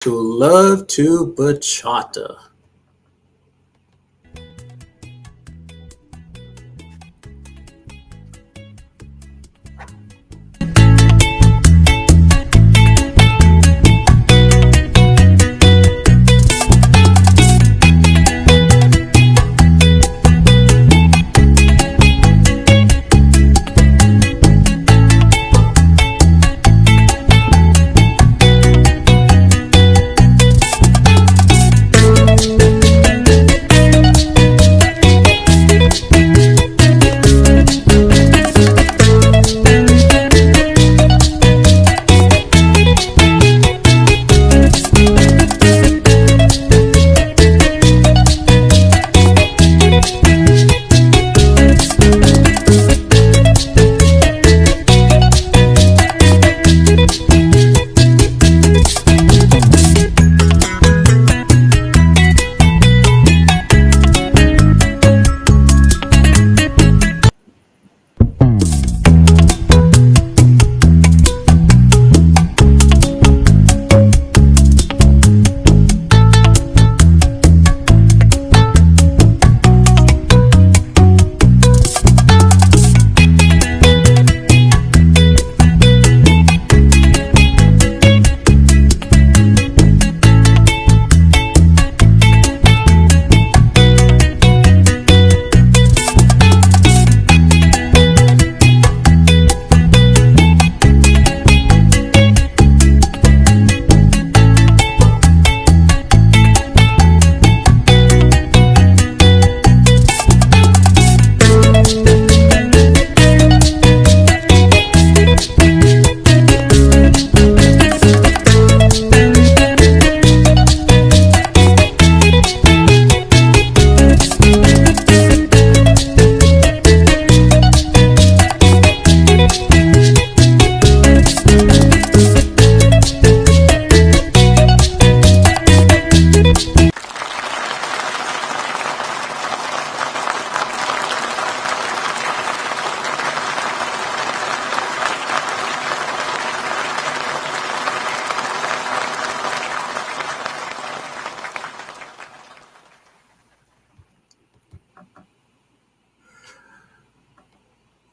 to Love to Bachata.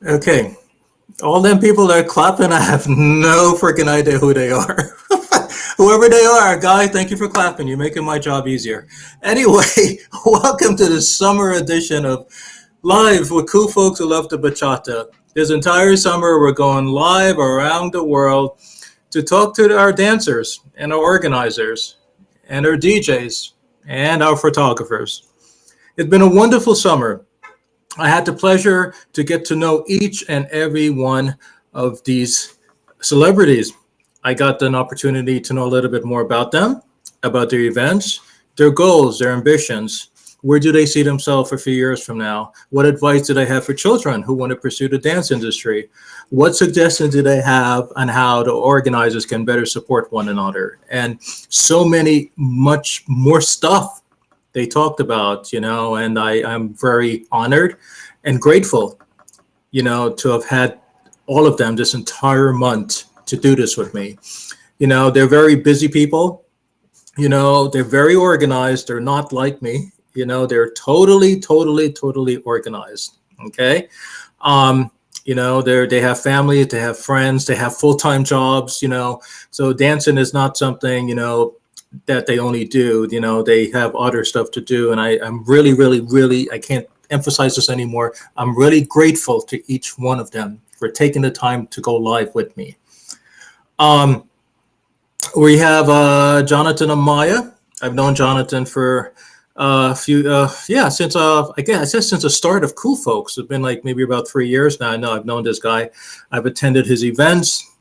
Okay, all them people that are clapping, I have no freaking idea who they are. Whoever they are, guy, thank you for clapping. You're making my job easier. Anyway, welcome to the summer edition of Live with Cool Folks Who Love the Bachata. This entire summer, we're going live around the world to talk to our dancers and our organizers and our DJs and our photographers. It's been a wonderful summer. I had the pleasure to get to know each and every one of these celebrities. I got an opportunity to know a little bit more about them, about their events, their goals, their ambitions. Where do they see themselves a few years from now? What advice do they have for children who want to pursue the dance industry? What suggestions do they have on how the organizers can better support one another? And so many, much more stuff they talked about, and I'm very honored and grateful, to have had all of them this entire month to do this with me. They're very busy people. They're very organized. They're not like me. They're totally organized. Okay. They have family, they have friends, they have full-time jobs, so dancing is not something, that they only do. They have other stuff to do. And I'm really, I can't emphasize this anymore. I'm really grateful to each one of them for taking the time to go live with me. We have Jonathan Amaya. I've known Jonathan for a few, since since the start of Cool Folks. It's been like maybe about 3 years now. I know I've known this guy. I've attended his events.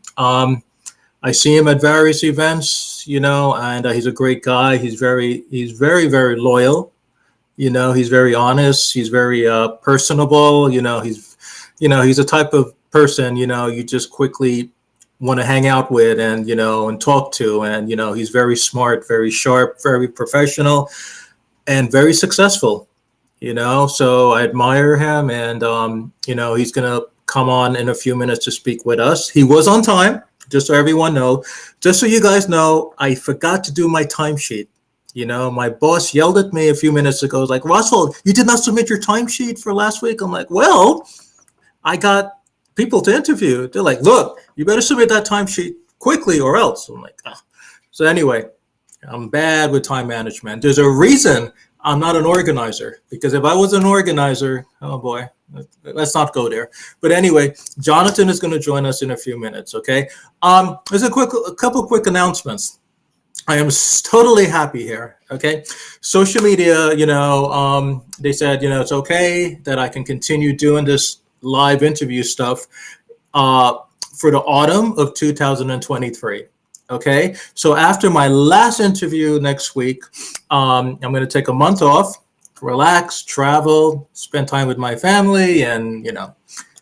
I see him at various events, and he's a great guy. He's very, very loyal. He's very honest. He's very personable. He's a type of person, you just quickly want to hang out with and talk to. And, he's very smart, very sharp, very professional, and very successful, so I admire him. And, he's going to come on in a few minutes to speak with us. He was on time. just so everyone know, just so you guys know, I forgot to do my timesheet. My boss yelled at me a few minutes ago. Like, Russell, you did not submit your timesheet for last week. I'm like, well, I got people to interview. They're like, look, you better submit that timesheet quickly or else. I'm like, ah. So anyway, I'm bad with time management. There's a reason I'm not an organizer, because if I was an organizer, oh boy, let's not go there. But anyway, Jonathan is going to join us in a few minutes. Okay. There's a couple quick announcements. I am totally happy here. Okay. Social media, they said, it's okay that I can continue doing this live interview stuff uh, for the autumn of 2023. Okay. So after my last interview next week, I'm going to take a month off, relax, travel, spend time with my family, and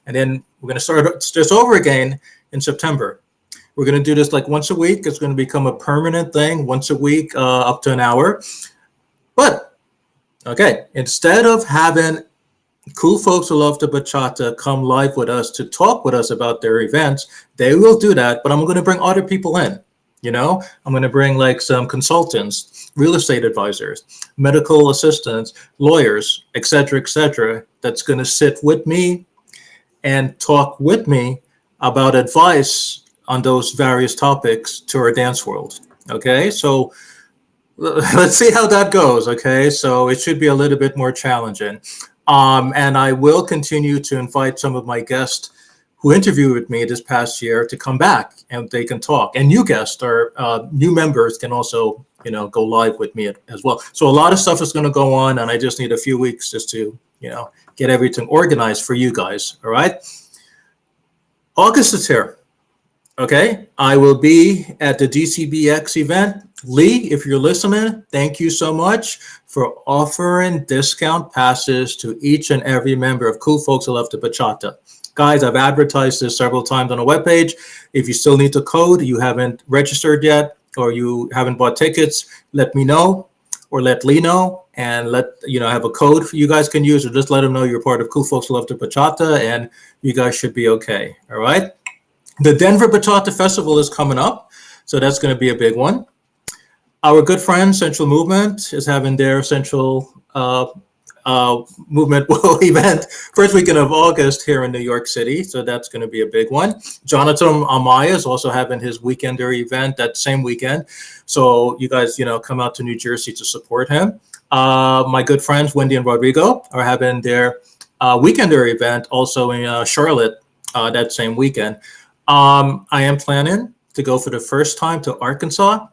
then we're going to start this over again in September. We're going to do this like once a week. It's going to become a permanent thing, once a week, up to an hour. But, okay, instead of having cool folks who love the bachata come live with us to talk with us about their events, they will do that. But I'm going to bring other people in. I'm going to bring like some consultants, real estate advisors, medical assistants, lawyers, etc., that's going to sit with me and talk with me about advice on those various topics to our dance world. Okay, so let's see how that goes. Okay, so it should be a little bit more challenging. And I will continue to invite some of my guests who interviewed with me this past year to come back and they can talk. And new guests or new members can also, go live with me as well. So a lot of stuff is going to go on, and I just need a few weeks just to, get everything organized for you guys. All right. August is here. Okay, I will be at the DCBX event. Lee, if you're listening, thank you so much for offering discount passes to each and every member of Cool Folks Who Love the Bachata. Guys, I've advertised this several times on the webpage. If you still need the code, you haven't registered yet, or you haven't bought tickets, let me know, or let Lee know, and have a code you guys can use, or just let them know you're part of Cool Folks Who Love the Bachata, and you guys should be okay. All right. The Denver Bachata Festival is coming up, so that's going to be a big one. Our good friend Central Movement is having their Central Movement event first weekend of August here in New York City, so that's going to be a big one. Jonathan Amaya is also having his weekender event that same weekend, so you guys, come out to New Jersey to support him. My good friends Wendy and Rodrigo are having their weekender event also in Charlotte that same weekend. I am planning to go for the first time to Arkansas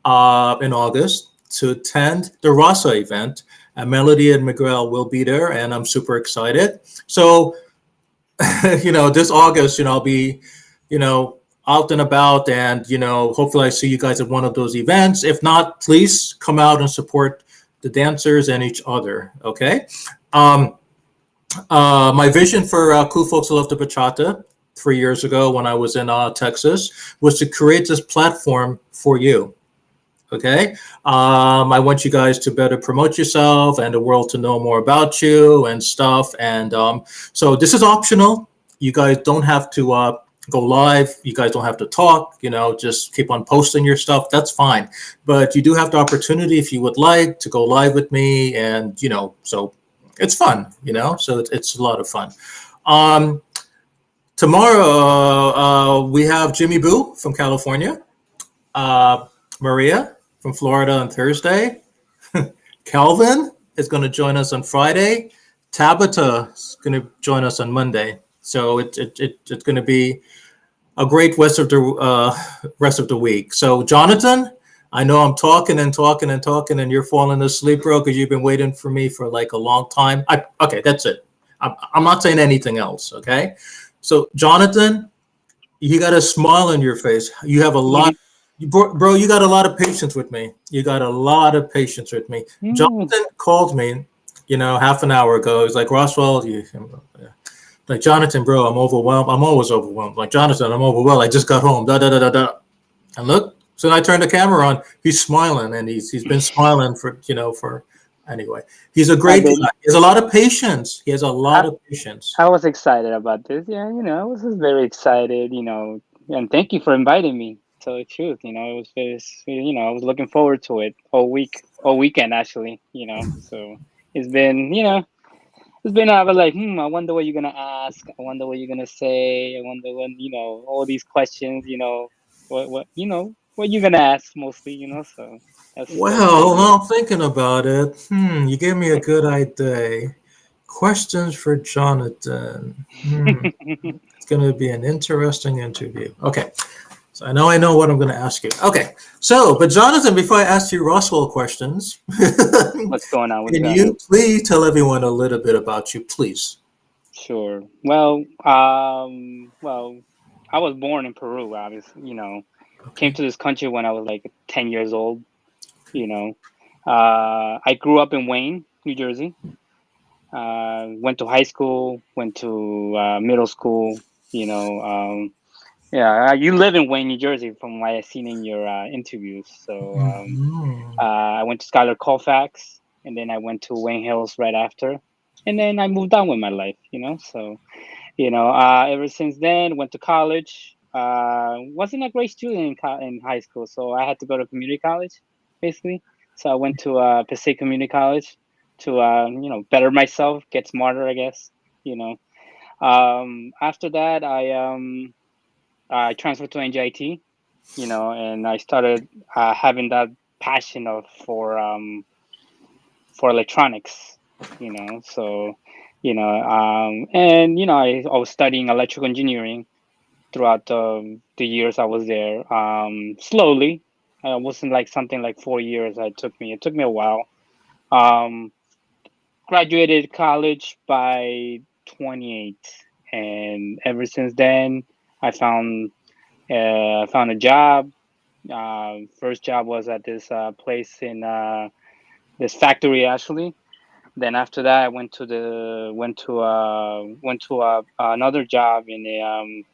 in August to attend the Rasa event. And Melody and Miguel will be there, and I'm super excited. So, this August, I'll be, out and about, and, hopefully I see you guys at one of those events. If not, please come out and support the dancers and each other, okay? My vision for Cool Folks Who Love the Bachata 3 years ago when I was in Texas was to create this platform for you. Okay. I want you guys to better promote yourself and the world to know more about you and stuff. And so this is optional. You guys don't have to go live. You guys don't have to talk, just keep on posting your stuff. That's fine. But you do have the opportunity, if you would like, to go live with me. And, so it's fun, so it's a lot of fun. Tomorrow, we have Jimmy Boo from California, Maria from Florida on Thursday. Calvin is going to join us on Friday. Tabitha is going to join us on Monday. So it's going to be a great rest of the week. So Jonathan, I know I'm talking and talking and talking, and you're falling asleep, bro, because you've been waiting for me for like a long time. Okay, that's it. I'm not saying anything else. Okay. So, Jonathan, you got a smile on your face. You have a lot, bro. You got a lot of patience with me. You got a lot of patience with me. Jonathan called me, half an hour ago. He's like, Roswell, like, Jonathan, bro, I'm overwhelmed. I'm always overwhelmed. Like, Jonathan, I'm overwhelmed. I just got home. Da da da da da. And look, so I turned the camera on. He's smiling, and he's been smiling for anyway. He's a great guy. He has a lot of patience. He has a lot of patience. I was excited about this. Yeah, I was just very excited. and thank you for inviting me. To tell the truth, I was looking forward to it all weekend actually. So it's been, it's been. I was like, I wonder what you're gonna ask. I wonder what you're gonna say. I wonder when, all these questions. What you're gonna ask mostly. So that's Well, crazy. now I'm thinking about it. You gave me a good idea. Questions for Jonathan. It's going to be an interesting interview. Okay, so I know what I'm going to ask you. Okay, so, but Jonathan, before I ask you Roswell questions, What's going on? What's can going you on? please tell everyone a little bit about you, please? Sure. Well, I was born in Peru. Obviously, came Okay. to this country when I was like 10 years old. You know, I grew up in Wayne, New Jersey. Went to high school, went to middle school. You know, yeah, you live in Wayne, New Jersey, from what I've seen in your interviews. So Mhm. I went to Schuyler Colfax, and then I went to Wayne Hills right after, and then I moved on with my life. So ever since then, went to college. Wasn't a great student in high school, so I had to go to community college, basically. So I went to Passaic Community College to better myself, get smarter, I guess. You know. After that, I transferred to NJIT. And I started having that passion of for electronics. So and I was studying electrical engineering throughout the years I was there. Slowly, it wasn't like something like 4 years. It took me a while. Um, Graduated college by 28, and ever since then, I found a job. First job was at this place in this factory actually. Then after that, I went to another job in a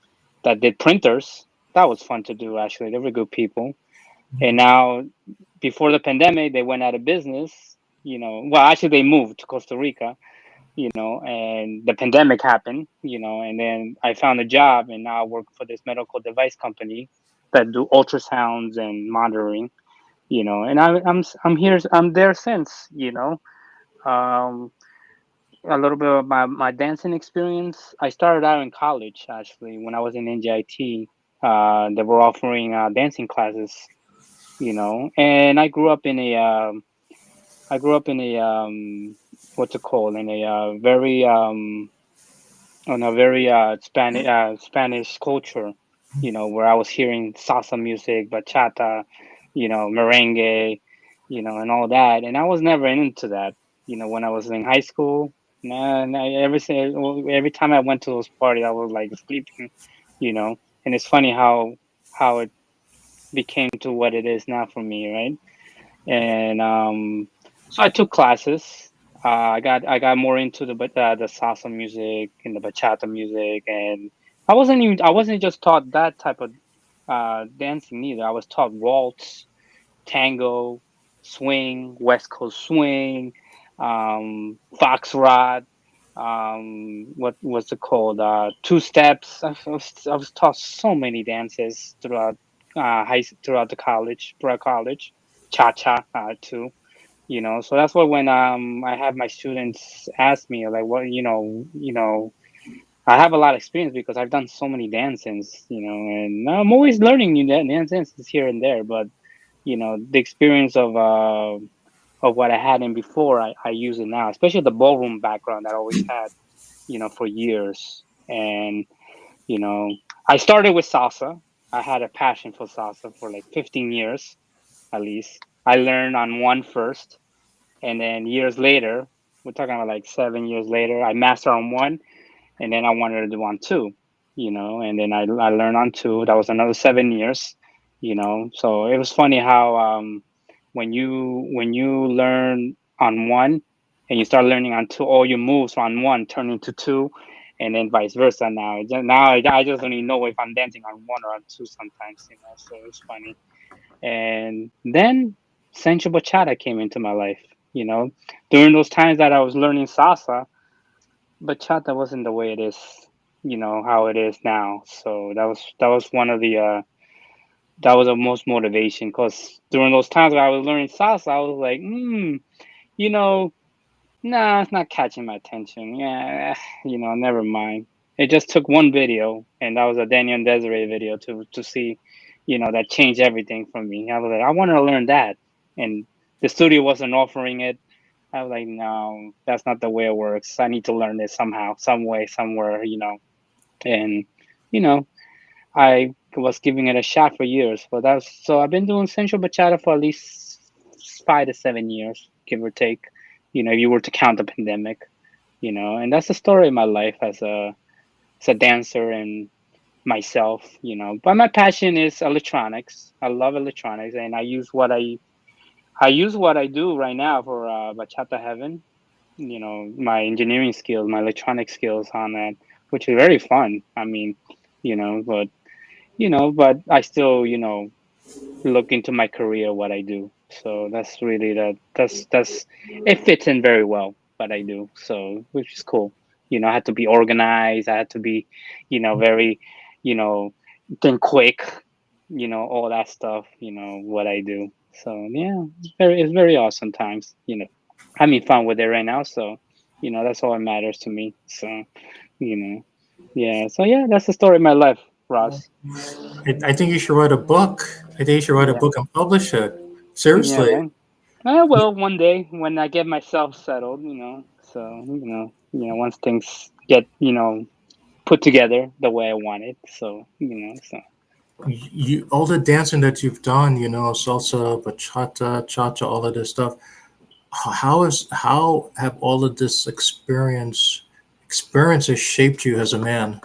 that did printers. That was fun to do actually. They were good people. And now, before the pandemic, they went out of business. Well, actually, they moved to Costa Rica. And the pandemic happened. And then I found a job, and now I work for this medical device company that do ultrasounds and monitoring. And I'm here. I'm there since. Um, a little bit of my dancing experience. I started out in college actually when I was in NJIT. They were offering dancing classes, and I grew up in a what's it called in a very on a very Spanish culture, where I was hearing salsa music, bachata, merengue, and all that. And I was never into that, when I was in high school. Nah, nah, every time I went to those parties, I was like sleeping, you know. And it's funny how it became to what it is now for me, right? And so I took classes. I got more into the salsa music and the bachata music, and I wasn't just taught that type of dancing either. I was taught waltz, tango, swing, West Coast swing, foxtrot. What was it called? Two steps. I was taught so many dances throughout the college, throughout college, cha cha too. So that's why when I have my students ask me like, what I have a lot of experience because I've done so many dances, and I'm always learning new dances here and there, but the experience of what I had in before, I use it now, especially the ballroom background that I always had, for years. And you know, I started with salsa. I had a passion for salsa for like 15 years at least. I learned on one first, and then years later, we're talking about like 7 years later, I mastered on one, and then I wanted to do on two, and then I learned on two. That was another 7 years, So it was funny how when you learn on one and you start learning on two, all your moves on one turn into two, and then vice versa. Now I just don't even know if I'm dancing on one or on two sometimes, So it's funny. And then Sancho Bachata came into my life, you know. During those times that I was learning salsa, bachata wasn't the way it is. how it is now. So that was one of the that was the most motivation, because during those times where I was learning salsa, I was like, you know, nah, it's not catching my attention. Yeah, never mind. It just took one video, and that was a Daniel and Desiree video to see, that changed everything for me. I was like, I want to learn that, and the studio wasn't offering it. I was like, no, that's not the way it works. I need to learn this somehow, some way, somewhere. And you know, I was giving it a shot for years. But that's so I've been doing sensual bachata for at least 5 to 7 years, give or take. If you were to count the pandemic. And that's the story of my life as a dancer and myself. But my passion is electronics. I love electronics, and I use what I do right now for Bachata Heaven. My engineering skills, my electronic skills on that, which is very fun. I mean, but but I still, look into my career, what I do. So that's really that's it fits in very well what I do. So which is cool. I had to be organized. I had to be, very, you know, think quick. All that stuff. What I do. So yeah, it's very awesome times. Having fun with it right now. So that's all that matters to me. So you know, yeah. So yeah, that's the story of my life, Ross. I think you should write a book. I think you should write a Yeah. book and publish it. Yeah, Seriously. man. I will one day when I get myself settled, So, once things get, put together the way I want it. So, so You all the dancing that you've done, salsa, bachata, cha-cha, all of this stuff. How have all of this experiences shaped you as a man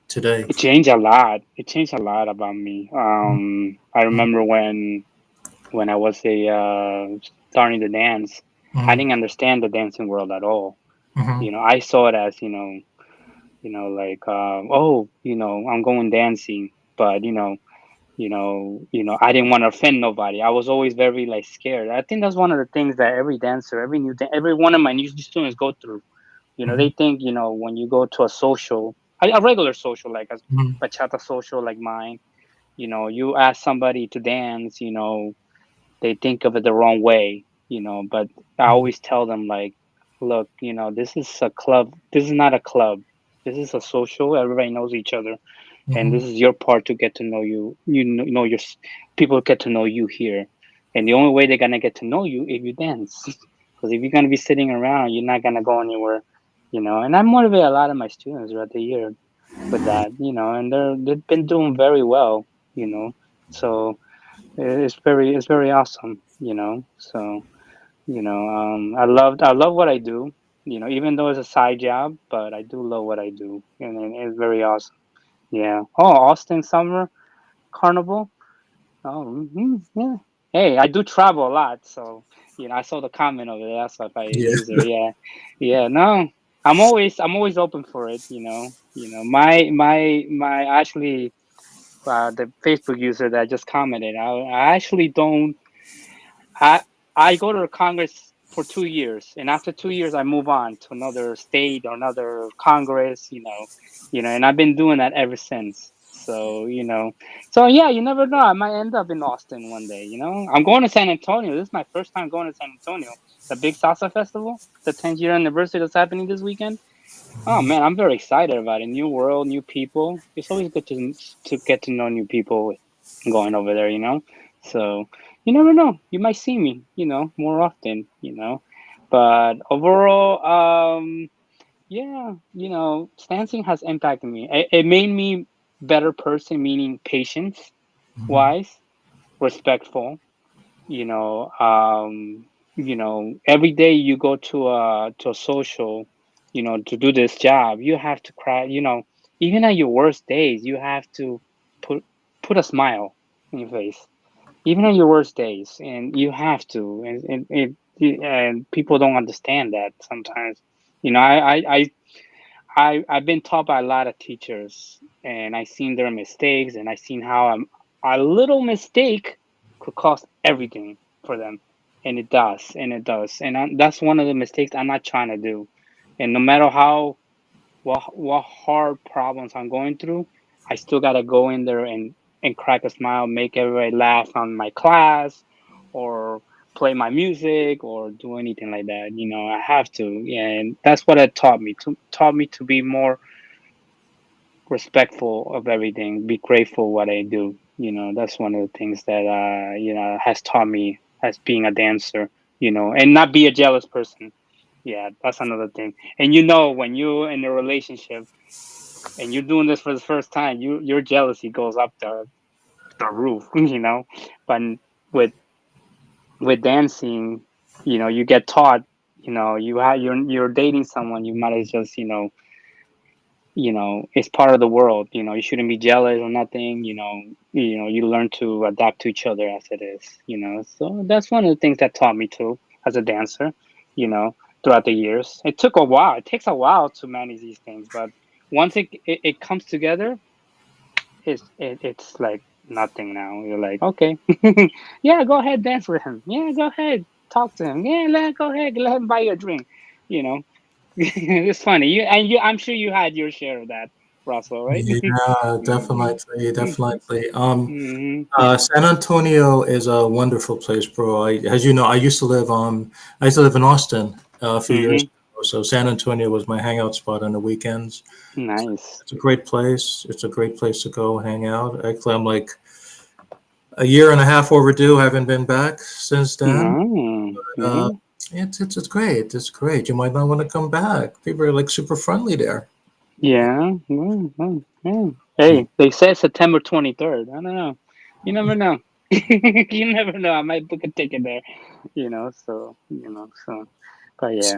today? it changed a lot. It changed a lot about me. I remember when I was starting to dance, I Mm-hmm. didn't understand the dancing world at all. Mm-hmm. I saw it as, like, oh, I'm going dancing, but I didn't want to offend nobody. I was always very like scared. I think that's one of the things that every dancer, every one of my new students go through. They think, when you go to a social, a regular social, like a Mm-hmm. bachata social like mine, you ask somebody to dance, they think of it the wrong way, but I always tell them, like, look, this is a club. This is not a club. This is a social. Everybody knows each other, and Mm-hmm. this is your part to get to know you. Your people get to know you here, and the only way they're gonna get to know you if you dance. Because if you're gonna be sitting around, you're not gonna go anywhere. And I motivate a lot of my students throughout the year with that. And they've been doing very well. So it's very awesome. So I love what I do. Even though it's a side job, but I do love what I do, and it's very awesome. Yeah. Oh, Austin Summer Carnival. Oh, yeah. Hey, I do travel a lot, so I saw the comment over there. That's why I Yeah. use it. Yeah, yeah. No, I'm always open for it. My actually the Facebook user that just commented. I actually don't. I I go to the Congress for 2 years, and after 2 years, I move on to another state or another Congress. And I've been doing that ever since. So yeah, you never know. I might end up in Austin one day. I'm going to San Antonio. This is my first time going to San Antonio, the big salsa festival, the 10th year anniversary that's happening this weekend. Oh man, I'm very excited about it. New world, new people. It's always good to get to know new people going over there. So you never know. You might see me. More often. But overall, yeah, dancing has impacted me. It made me better person, meaning patience Mm-hmm. wise, respectful. Every day you go to a social, to do this job, you have to cry. Even at your worst days, you have to put put a smile on your face, even on your worst days, and you have to. And people don't understand that sometimes. I've been taught by a lot of teachers, and I seen their mistakes, and I seen how a little mistake could cost everything for them, and it does, and that's one of the mistakes I'm not trying to do. And no matter how what hard problems I'm going through, I still gotta go in there and crack a smile, make everybody laugh on my class, or play my music, or do anything like that. I have to, yeah, and that's what it taught me to be more respectful of everything, be grateful what I do. That's one of the things that has taught me as being a dancer. And not be a jealous person. Yeah, that's another thing. And when you're in a relationship and you're doing this for the first time, your jealousy goes up the roof. But with with dancing, you get taught. You're dating someone. You might as just it's part of the world. You shouldn't be jealous or nothing. You learn to adapt to each other as it is. So that's one of the things that taught me too as a dancer. You know, throughout the years, it took a while. It takes a while to manage these things, but once it comes together, it's like nothing now. You're like, okay, yeah, go ahead, dance with him. Yeah, go ahead, talk to him. Yeah, go ahead, let him buy you a drink. You know, it's funny. I'm sure you had your share of that, Russell, right? Yeah, Mhm. definitely, definitely. Yeah. San Antonio is a wonderful place, bro. As you know, I used to live in Austin a few years Hmm. ago. So San Antonio was my hangout spot on the weekends. So Nice. it's a great place. It's a great place to go hang out. Actually, I'm like a year and a half overdue. I haven't been back since then. Mm, Uh, yeah. it's great. It's great. You might not want to come back. People are like super friendly there. Yeah. Well, well, yeah. Hey, they said September 23rd. I don't know. You never know. You never know. I might book a ticket there. So. But So yeah.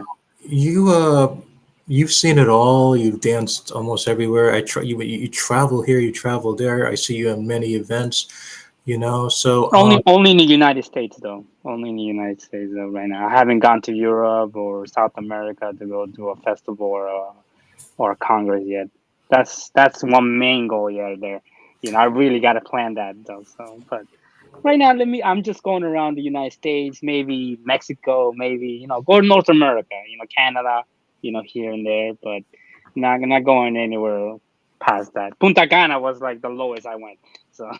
you've seen it all. You've danced almost everywhere. You travel here, you travel there. I see you at many events. So Only in the United States though. Only in the United States though. Right now, I haven't gone to Europe or South America to go do a festival or a congress yet. That's one main goal yet there. I really got to plan that though. So, but right now, I'm just going around the United States, maybe Mexico, maybe go to North America. Canada. Here and there, but not going anywhere past that. Punta Cana was like the lowest I went. So,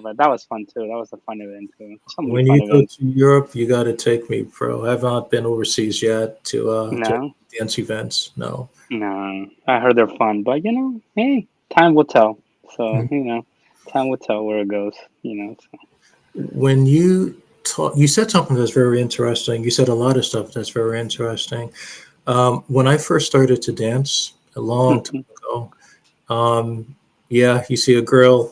but that was fun too. That was a fun event too. So many when fun you go events. to Europe, you got to take me, bro. I've not been overseas yet to No, dance events. No. no, I heard they're fun, but hey, time will tell. So Mhm. time will tell where it goes. So. When you said something that's very interesting. You said a lot of stuff that's very interesting. When I first started to dance a long time Mhm. ago, yeah, you see a girl,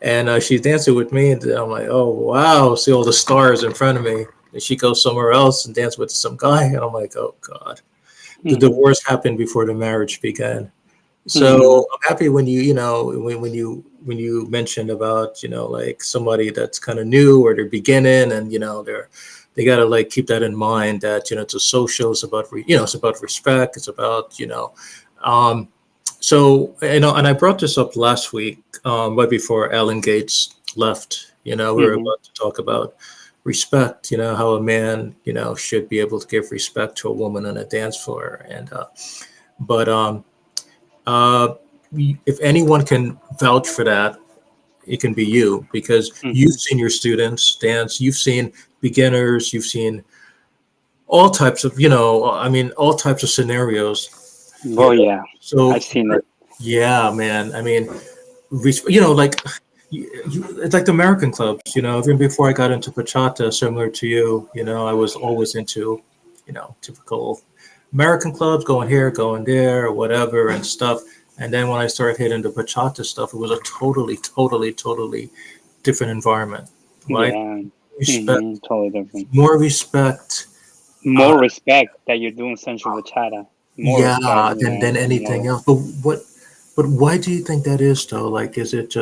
and she's dancing with me, and I'm like, oh wow, see all the stars in front of me. And she goes somewhere else and dance with some guy, and I'm like, oh god. The Mhm. divorce happened before the marriage began. Mhm. So I'm happy when you mentioned about like somebody that's kind of new or they're beginning, and they got to like keep that in mind that it's a social, it's about it's about respect, it's about um, so and I brought this up last week, right before Alan Gates left. We were Mhm. about to talk about respect. How a man should be able to give respect to a woman on a dance floor, and but uh, if anyone can vouch for that, it can be you, because you've Mhm. seen your students dance, you've seen beginners, you've seen all types of, I mean, all types of scenarios, you Well, know. yeah, So, I've seen it. yeah, man. I mean, like it's like the American clubs, even before I got into bachata, similar to you, I was always into, typical American clubs, going here, going there, or whatever and stuff. And then when I started hitting the bachata stuff, it was a totally, totally, totally different environment, right? Yeah. Respect, Totally different. more respect. Uh, More respect that you're doing sensual bachata. More respect. yeah, than anything More. else. But why do you think that is though? Like, is it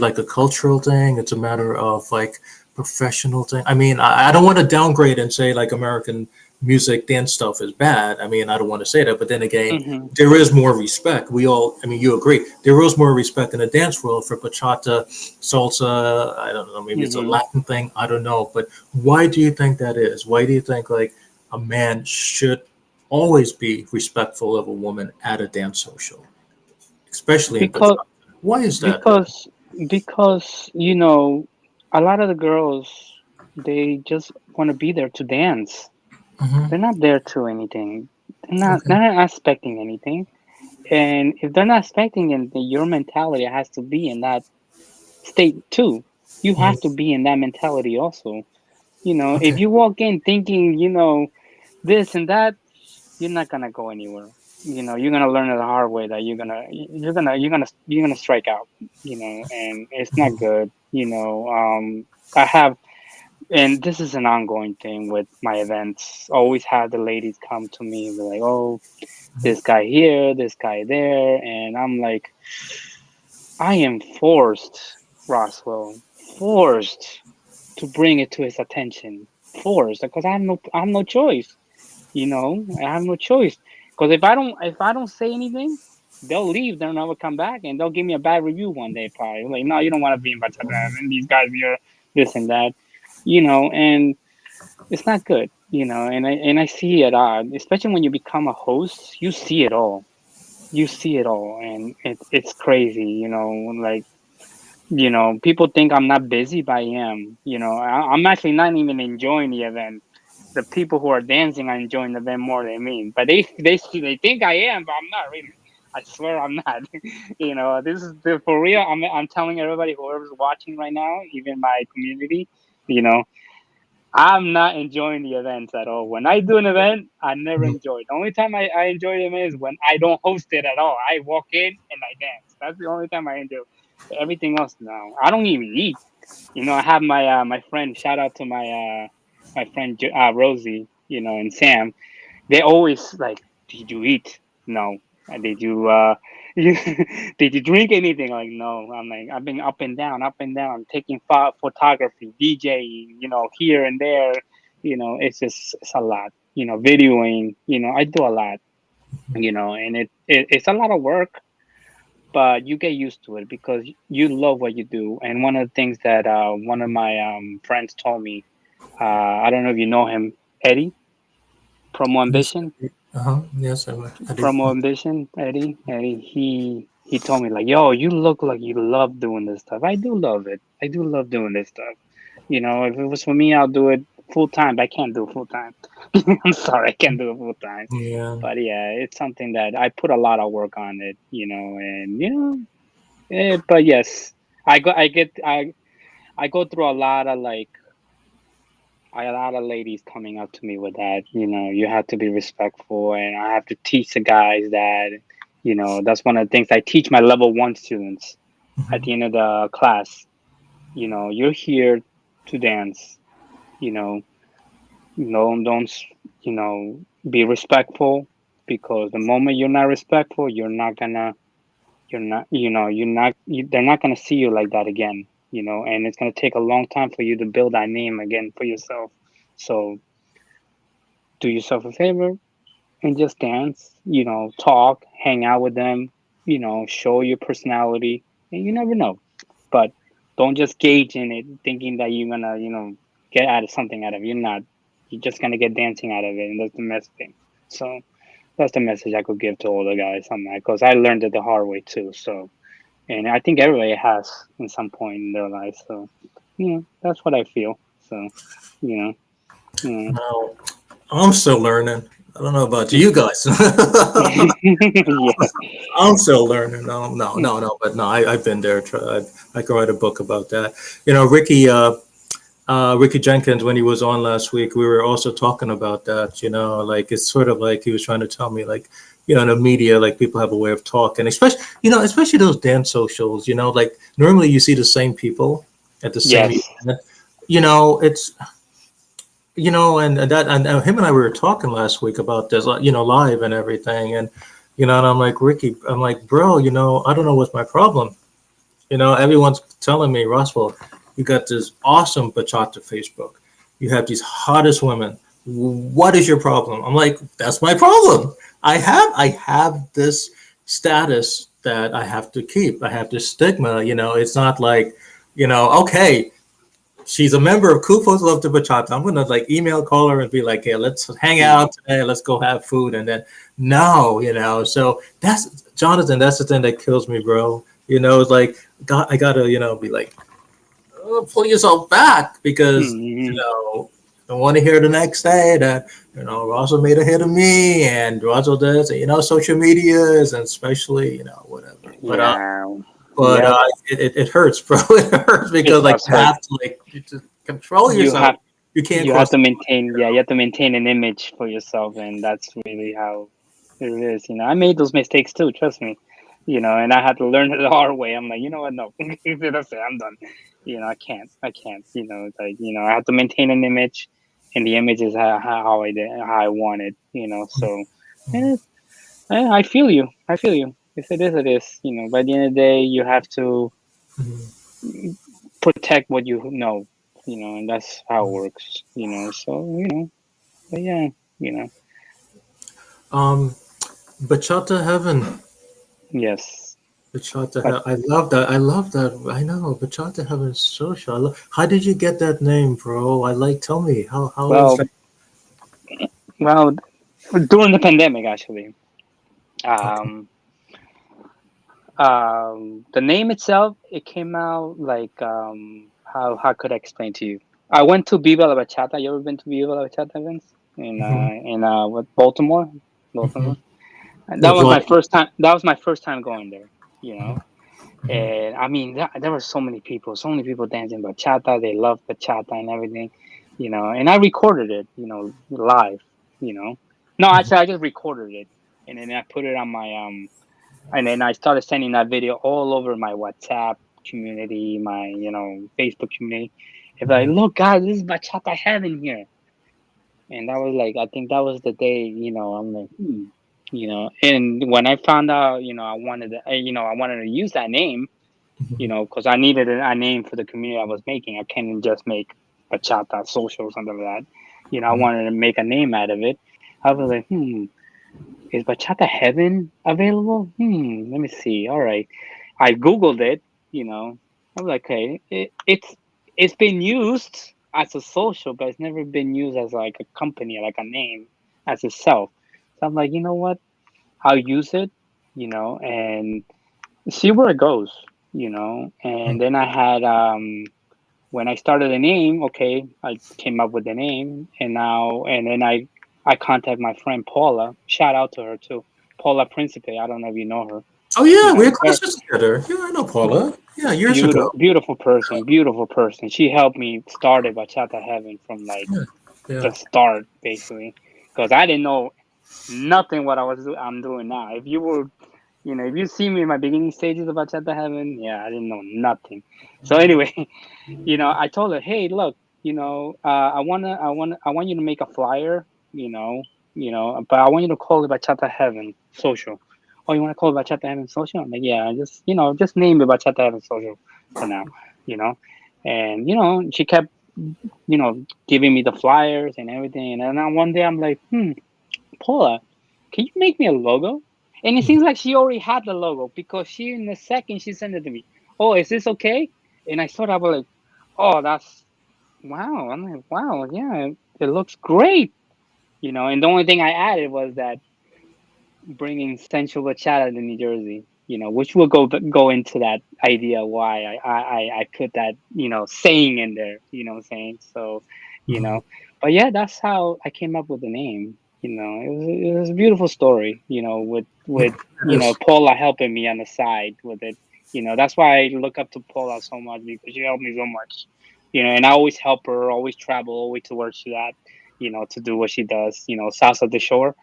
like a cultural thing? It's a matter of like professional thing. I mean, I don't want to downgrade and say like American music dance stuff is bad. I mean, I don't want to say that, but then again, Hmm. there is more respect. I mean, you agree. There is more respect in the dance world for bachata, salsa. I don't know. Maybe it's a Hmm. Latin thing. I don't know. But why do you think that is? Why do you think like a man should always be respectful of a woman at a dance social, especially in because bachata. Why is that? because because a lot of the girls, they just want to be there to dance. Hmm. They're not there to anything. Okay. They're not expecting anything. And if they're not expecting anything, your mentality has to be in that state too. You have to Mhm. be in that mentality also. If Okay. you walk in thinking, this and that, you're not gonna go anywhere. You're gonna learn it the hard way that you're gonna strike out. And it's not Mhm. good. I have, and this is an ongoing thing with my events. Always have the ladies come to me and be like, "Oh, this guy here, this guy there," and I'm like, I am forced, Roswell, forced to bring it to his attention, forced, because I have no choice. I have no choice. Because if I don't say anything, they'll leave. They'll never come back, and they'll give me a bad review one day. Probably like, no, you don't want to be in Bachata Heaven. These guys here, this and that. And it's not good. And I see it. Especially when you become a host, you see it all. You see it all, and it's crazy. Like people think I'm not busy, but I am. I'm actually not even enjoying the event. The people who are dancing are enjoying the event more than me. But they think I am, but I'm not really. I swear I'm not. This is for real. I'm telling everybody, whoever's watching right now, even my community, you know, I'm not enjoying the events at all. When I do an event, I never Mhm. enjoy it. The only time I enjoy the event is when I don't host it at all. I walk in and I dance. That's the only time I enjoy. But everything else now, I don't even eat. I have my friend. Shout out to my friend Rosie. And Sam. They always like, did you eat? No. Did you did you drink anything? Like, no. I'm like, I've been up and down, taking photography, DJing, here and there. It's a lot. Videoing. I do a lot. And it's a lot of work, but you get used to it because you love what you do. And one of the things that one of my friends told me, I don't know if you know him, Eddie, Promo Yes. Ambition. Yes, I do. From Ambition, Eddie, he told me like, "Yo, you look like you love doing this stuff." I do love it. I do love doing this stuff. If it was for me, I'll do it full time. But I can't do it full time. I'm sorry, I can't do it full time. Yeah. But yeah, it's something that I put a lot of work on it. And but yes, I go through a lot of like a lot of ladies coming up to me with that. You have to be respectful, and I have to teach the guys that. That's one of the things I teach my level one students at the Mhm. end of the class. You're here to dance. You know, no, don't be respectful, because the moment you're not respectful, they're not gonna see you like that again. And it's gonna take a long time for you to build that name again for yourself. So do yourself a favor and just dance, talk, hang out with them, show your personality, and you never know. But don't just gauge in it thinking that you're gonna, get out of something out of it. You're not. You're just gonna get dancing out of it, and that's the mess thing. So that's the message I could give to all the guys on that, because I learned it the hard way too. So, and I think everybody has in some point in their life. So, that's what I feel. So, you know, yeah. Now, I'm still learning. I don't know about you guys. Yeah. I'm still learning. No, no, no, no. But no, I've been there. I could write a book about that. Ricky Jenkins, when he was on last week, we were also talking about that. Like it's sort of like he was trying to tell me, like, in the media, like people have a way of talking, especially those dance socials. Like normally you see the same people at the same Yes. event. It's and him and I were talking last week about this, live and everything, and I'm like, Ricky, I'm like, bro, I don't know what's my problem. Everyone's telling me, Roswell, you got this awesome bachata Facebook. You have these hottest women. What is your problem? I'm like, that's my problem. I have this status that I have to keep. I have this stigma. It's not like, okay, she's a member of Kufos Love to Bachata. I'm gonna like email call her and be like, hey, let's hang Mm. out today. Let's go have food. And then no, so that's Jonathan. That's the thing that kills me, bro. It's like I gotta be like, pull yourself back because Mm-hmm. I want to hear the next day that Russell made a hit of me and Russell does social medias and especially whatever. Yeah. But Yep. it hurts, bro. It hurts It because like does you hurt. have to like you just control You yourself. have You can't you have cross to the line. maintain, yeah, you have to maintain an image for yourself, and that's really how it is. I made those mistakes too, trust me. And I had to learn it the hard way. I'm like, you know what, no. That's it, I'm done. I can't. Like, I have to maintain an image, and the image is how I want it. So eh, I feel you. If it is, it is. By the end of the day, you have to Mhm. protect what you know. And that's how it works. So but yeah, you know, Um, Bachata Heaven. yes. Bachata But Heaven. I love that. I love that. I know Bachata Heaven Social. How did you get that name, bro? Tell me how was well, that? well, during the pandemic, actually, Okay. um, the name itself, it came out like, how could I explain to you? I went to Viva la Bachata. You ever been to Viva la Bachata events Hmm. what, Baltimore? Hmm. Baltimore. And Yeah, that was my Vladimir. first time. That was my first time going there. You know, And I mean, there were so many people dancing bachata. They loved bachata and everything, And I recorded it, live. You know, no, actually, I just recorded it, and then I put it on my and then I started sending that video all over my WhatsApp community, my Facebook community. If like, look, guys, this is bachata heaven here, and that was like, I think that was the day, I'm like, And when I found out, I wanted to use that name, because I needed a name for the community I was making. I couldn't just make Bachata Social or something like that. I wanted to make a name out of it. I was like, is Bachata Heaven available? Let me see. All right. I Googled it, I was like, okay, it's been used as a social, but it's never been used as like a company, like a name as itself. So I'm like, you know what? I'll use it, and see where it goes, And then I had when I started the name, okay, I came up with the name, and then I contact my friend Paula. Shout out to her too, Paula Principe. I don't know if you know her. Oh yeah, we were Very classes together. Yeah, I know Paula. Yeah, years beautiful, ago. beautiful person, beautiful person. She helped me start it Bachata Heaven from like Yeah, yeah. the start, basically, because I didn't know nothing what I'm doing now. If you see me in my beginning stages of Bachata Heaven, yeah, I didn't know nothing. So anyway, I told her, hey, look, I want you to make a flyer, but I want you to call it Bachata Heaven Social. Oh, you want to call it Bachata Heaven Social? I'm like, yeah, just name it Bachata Heaven Social for now, you know. And she kept, giving me the flyers and everything. And then one day I'm like, Paula, can you make me a logo? And it seems like she already had the logo, because she, in a second, she sent it to me. Oh, is this okay? And I thought, I was like, oh, that's wow. I'm like, wow, yeah, it looks great. And the only thing I added was that bringing sensual bachata to New Jersey, which will go into that idea why I put that, saying in there, what I'm saying? So, you Mhm. know, but yeah, that's how I came up with the name. It was a beautiful story, with Yes. Paula helping me on the side with it. That's why I look up to Paula so much, because she helped me so much. And I always help her, always travel, always to where she at, to do what she does. Salsa the Shore,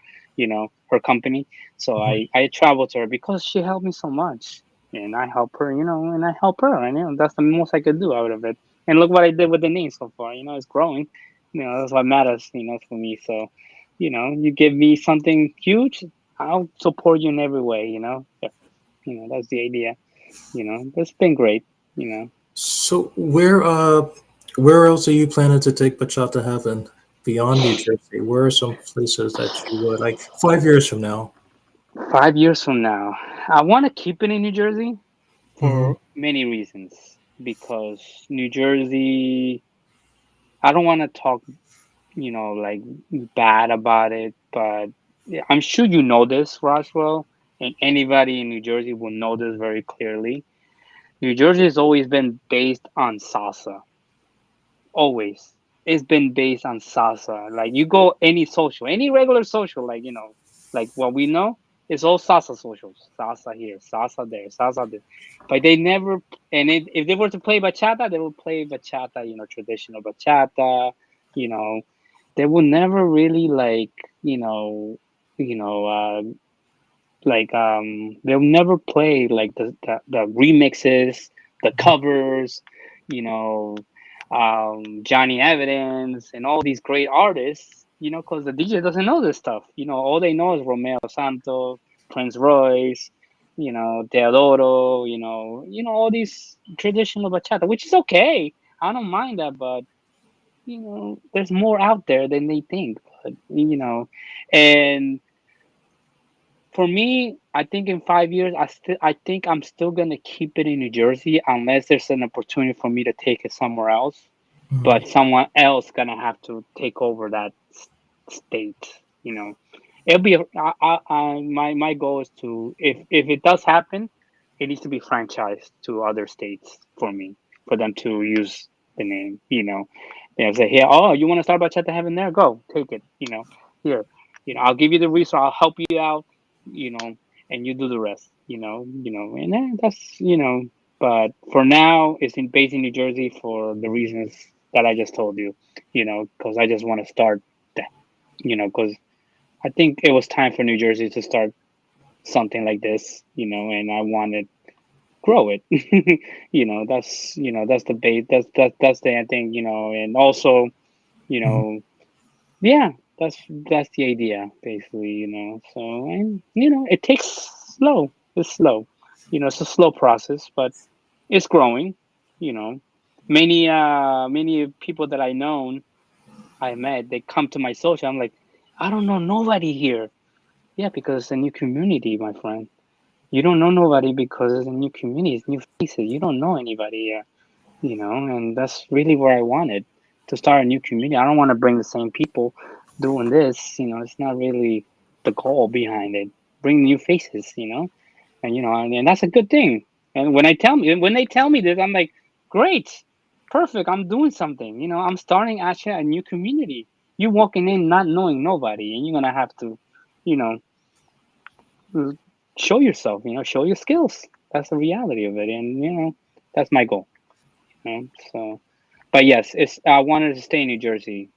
her company. So Mhm. I travel to her because she helped me so much, and I help her, and I help her, and that's the most I could do out of it. And look what I did with the name so far. It's growing. That's what matters. For me. So, you give me something huge, I'll support you in every way. Yeah, that's the idea. That's been great. You know. So where else are you planning to take Bachata Heaven beyond New Jersey? Where are some places that you would like 5 years from now? 5 years from now, I want to keep it in New Jersey Hmm. for many reasons. Because New Jersey. I don't want to talk, like bad about it, but yeah, I'm sure you know this, Roswell, and anybody in New Jersey will know this very clearly. New Jersey has always been based on salsa. Always. It's been based on salsa. Like you go any social, any regular social, like like what we know, it's all salsa socials. Salsa here, salsa there, salsa there. But they never if they were to play bachata, they would play bachata, traditional bachata, you know. They would never really like, you know, you know, uh they'll never play like the remixes, the covers, you know, Johnny Evidence and all these great artists, because the DJ doesn't know this stuff. All they know is Romeo Santos, Prince Royce, Teodoro, all these traditional bachata, which is okay. I don't mind that, but there's more out there than they think. But and for me, I think in 5 years, I think I'm still gonna keep it in New Jersey unless there's an opportunity for me to take it somewhere else. But someone else gonna have to take over that state. It'll be my goal is to if it does happen, it needs to be franchised to other states for me for them to use the name. They'll say, "Here, oh, you want to start Bachata Heaven there? Go, take it. Here, I'll give you the resource. I'll help you out. You know, and you do the rest. And then that's But for now, it's based in New Jersey for the reasons that I just told you. Because I just want to start that. Because I think it was time for New Jersey to start something like this. And I wanted grow it. That's the base. That's the I think. And also, you know, yeah, that's the idea basically. So and it takes slow. It's slow. It's a slow process, but it's growing. You know, many people that I met, they come to my social. I'm like, I don't know nobody here. Yeah, because it's a new community, my friend. You don't know nobody because it's a new community, it's new faces. You don't know anybody here, and that's really where I wanted to start a new community. I don't want to bring the same people doing this. It's not really the goal behind it. Bring new faces, and that's a good thing. And when they tell me this, I'm like, great, perfect. I'm doing something. I'm starting actually a new community. You walking in not knowing nobody, and you're gonna have to, you know, show yourself. Show your skills. That's the reality of it, and that's my goal. So, but yes, it's I wanted to stay in New Jersey.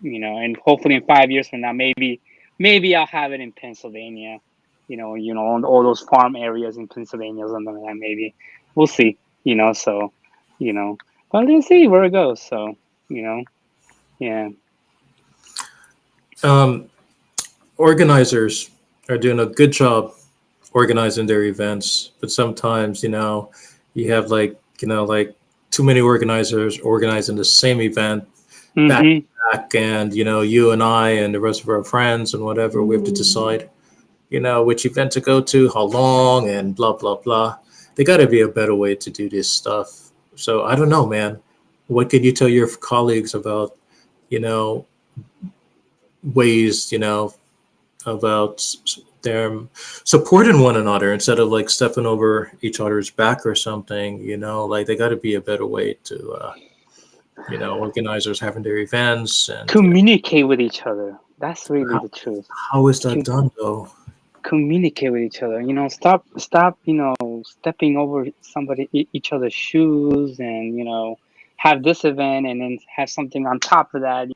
And hopefully in 5 years from now, maybe I'll have it in Pennsylvania. On all those farm areas in Pennsylvania or something like that. Maybe we'll see. So you know, but let's see where it goes. So you know, yeah. Um, Organizers are doing a good job organizing their events, but sometimes you have like too many organizers organizing the same event back to Hmm. back, and you and I and the rest of our friends and whatever, we have to decide which event to go to, how long, and blah blah blah. There got to be a better way to do this stuff. So I don't know, man. What can you tell your colleagues about you know ways about them supporting one another instead of like stepping over each other's back or something? Like they got to be a better way to organizers having their events, and Communicate with each other. That's really how, the truth. how is that done though? Communicate with each other. Stop stepping over each other's shoes, and have this event and then have something on top of that.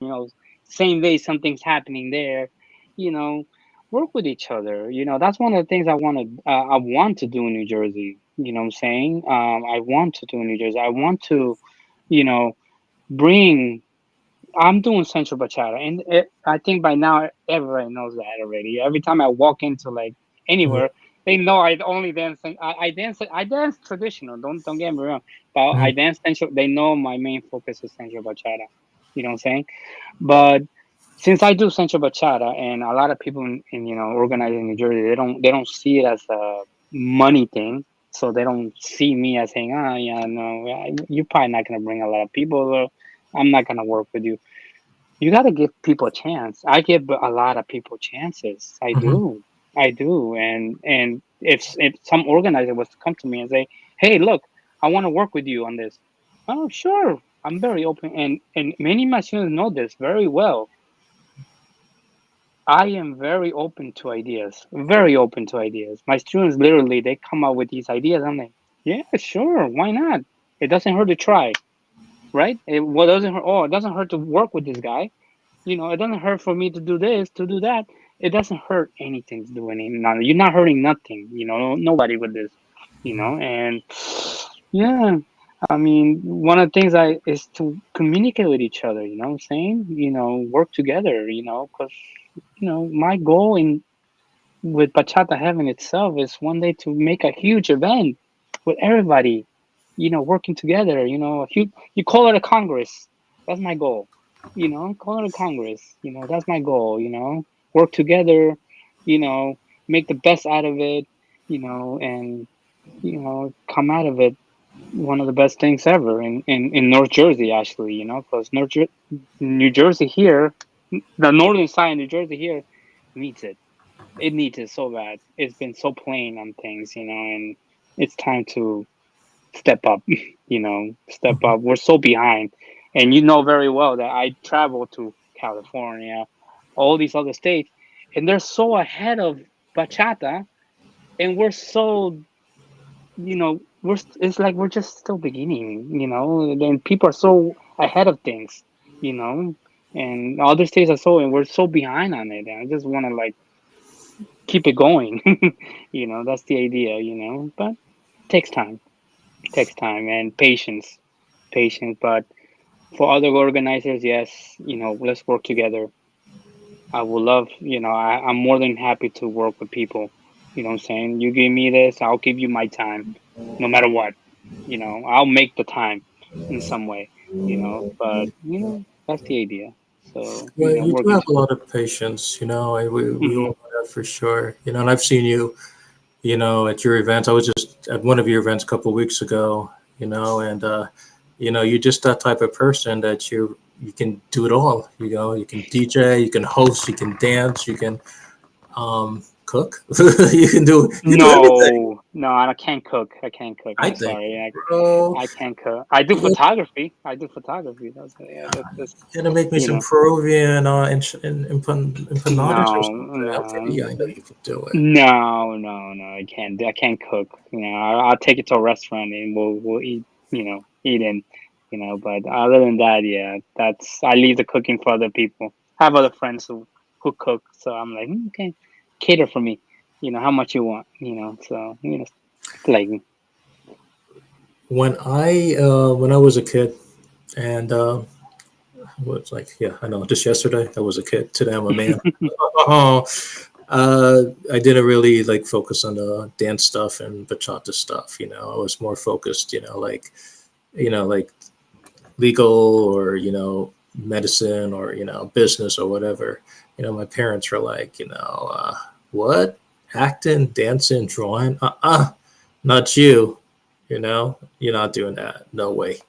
Same day something's happening there. you know Work with each other. That's one of the things I want to do in New Jersey. What I'm saying. I want to do in New Jersey. I want to you know bring I'm doing Central Bachata, and I think by now everybody knows that already. Every time I walk into like anywhere, they know I only dance. I dance traditional. Don't get me wrong, but I Mhm. dance Central. They know my main focus is Central Bachata. You know what I'm saying? But since I do Central Bachata, and a lot of people in organizing New Jersey, they don't see it as a money thing. So they don't see me as saying, yeah, no, you're probably not gonna bring a lot of people. I'm not gonna work with you. You got to give people a chance. I give a lot of people chances. I Hmm. do. I do. And if some organizer was to come to me and say, "Hey, look, I want to work with you on this." Oh, sure. I'm very open, and many of my students know this very well. I am very open to ideas. Very open to ideas. My students literally they come up with these ideas. I'm like, yeah, sure, why not? It doesn't hurt to try, right? What doesn't hurt? Oh, it doesn't hurt to work with this guy. It doesn't hurt for me to do this, to do that. It doesn't hurt anything to do anything. You're not hurting nothing. Nobody with this. And yeah, I mean, one of the things I is to communicate with each other. You know what I'm saying? Work together. Because my goal in with Bachata Heaven itself is one day to make a huge event with everybody, working together. You call it a congress. That's my goal. Call it a congress. That's my goal. Work together. Make the best out of it. And come out of it one of the best things ever in North Jersey, actually. Because New Jersey here, the northern side of New Jersey here needs it. It needs it so bad. It's been so plain on things, and it's time to step up. Step up. We're so behind, and you know very well that I travel to California, all these other states, and they're so ahead of bachata, and we're so, it's like we're just still beginning, and people are so ahead of things, you know, and other states are so, and we're so behind on it, and I just want to like keep it going. That's the idea, but it takes time. It takes time and patience. But for other organizers, yes, let's work together. I would love, I'm more than happy to work with people. You know what I'm saying? You give me this, I'll give you my time, no matter what. I'll make the time in some way, but, that's the idea. So, Well, you do working have to. a lot of patience, we Hmm. all know that for sure, and I've seen you, at your events. I was just at one of your events a couple of weeks ago, and you're just that type of person that you can do it all. You can DJ, you can host, you can dance, you can cook, you can do everything. No, no, I can't cook. I can't cook. I I'm think, sorry. bro, I can't cook. I do you photography. I do photography. That's gotta make me you some know. Peruvian empanadas or No, something. Okay, no, yeah, I know you can do it. no. I can't. I can't cook. I'll take it to a restaurant and we'll eat. Eat in. But other than that, yeah, that's I leave the cooking for other people. I have other friends who cook, so I'm like, okay, cater for me. How much you want. So like. When I was a kid, and was like, yeah, I know, just yesterday I was a kid. Today I'm a man. I didn't really like focus on the dance stuff and bachata stuff. I was more focused, like legal or medicine or business or whatever. My parents were like, what, acting, dancing, drawing? Not you. You're not doing that. No way.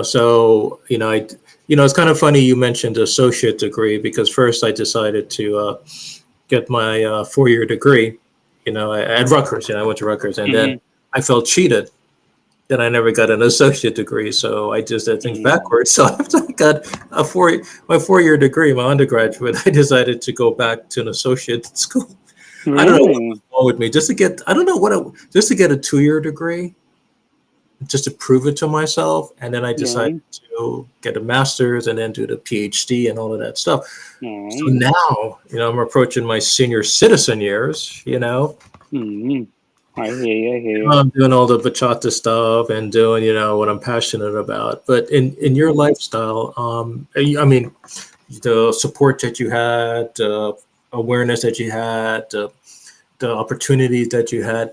So it's kind of funny you mentioned associate degree, because first I decided to get my 4-year degree, at Rutgers. I went to Rutgers, and then Hmm. I felt cheated. Then I never got an associate degree, so I just did things Hmm. backwards. So after I got my 4-year degree, my undergraduate, I decided to go back to an associate school. I don't know what was Really? wrong with me. Just to get, I don't know just to get a 2-year degree, just to prove it to myself. And then I decided Yeah. to get a master's and then do the PhD and all of that stuff. So Right. now, I'm approaching my senior citizen years, Hmm. I hear you. I hear you. I'm doing all the bachata stuff and doing, what I'm passionate about. But in your lifestyle, I mean, the support that you had, the awareness that you had, the opportunities that you had,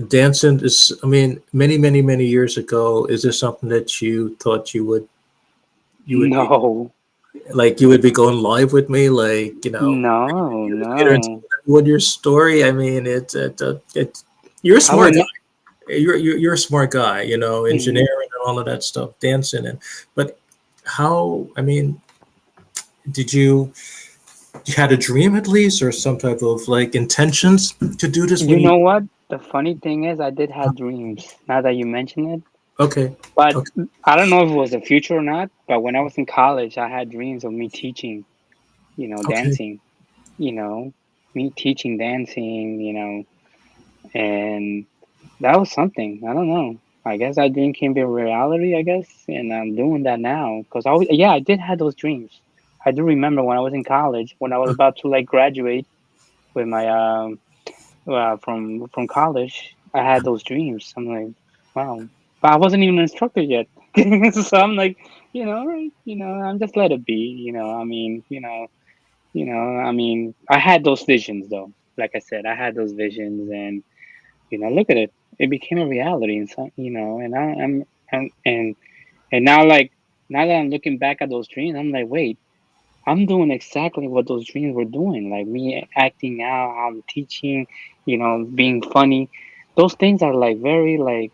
dancing is, I mean, many, many, many years ago, is this something that you thought you would be No. like, you would be going live with me, like, No. years later and No. what your story? I mean, it's you're a I smart would guy. not. You're a smart guy, Hmm. engineering and all of that stuff, dancing, but how, I mean, did you had a dream at least, or some type of like intentions to do this You when you? know what? The funny thing is, I did have dreams. Now that you mention it, Okay, but okay, I don't know if it was the future or not. But when I was in college, I had dreams of me teaching, okay. dancing. You know, me teaching dancing. And that was something. I don't know. I guess that dream can be a reality. I guess, and I'm doing that now because yeah, I did have those dreams. I do remember when I was in college, when I was about to like graduate with my from college, I had those dreams. I'm like, wow, but I wasn't even an instructor yet, so I'm like, all right, I'm just let it be. I mean, I had those visions though. Like I said, I had those visions, and look at it, it became a reality, and so, and and now now that I'm looking back at those dreams, I'm like, wait. I'm doing exactly what those dreams were doing, like me acting out, I'm teaching, being funny. Those things are like very like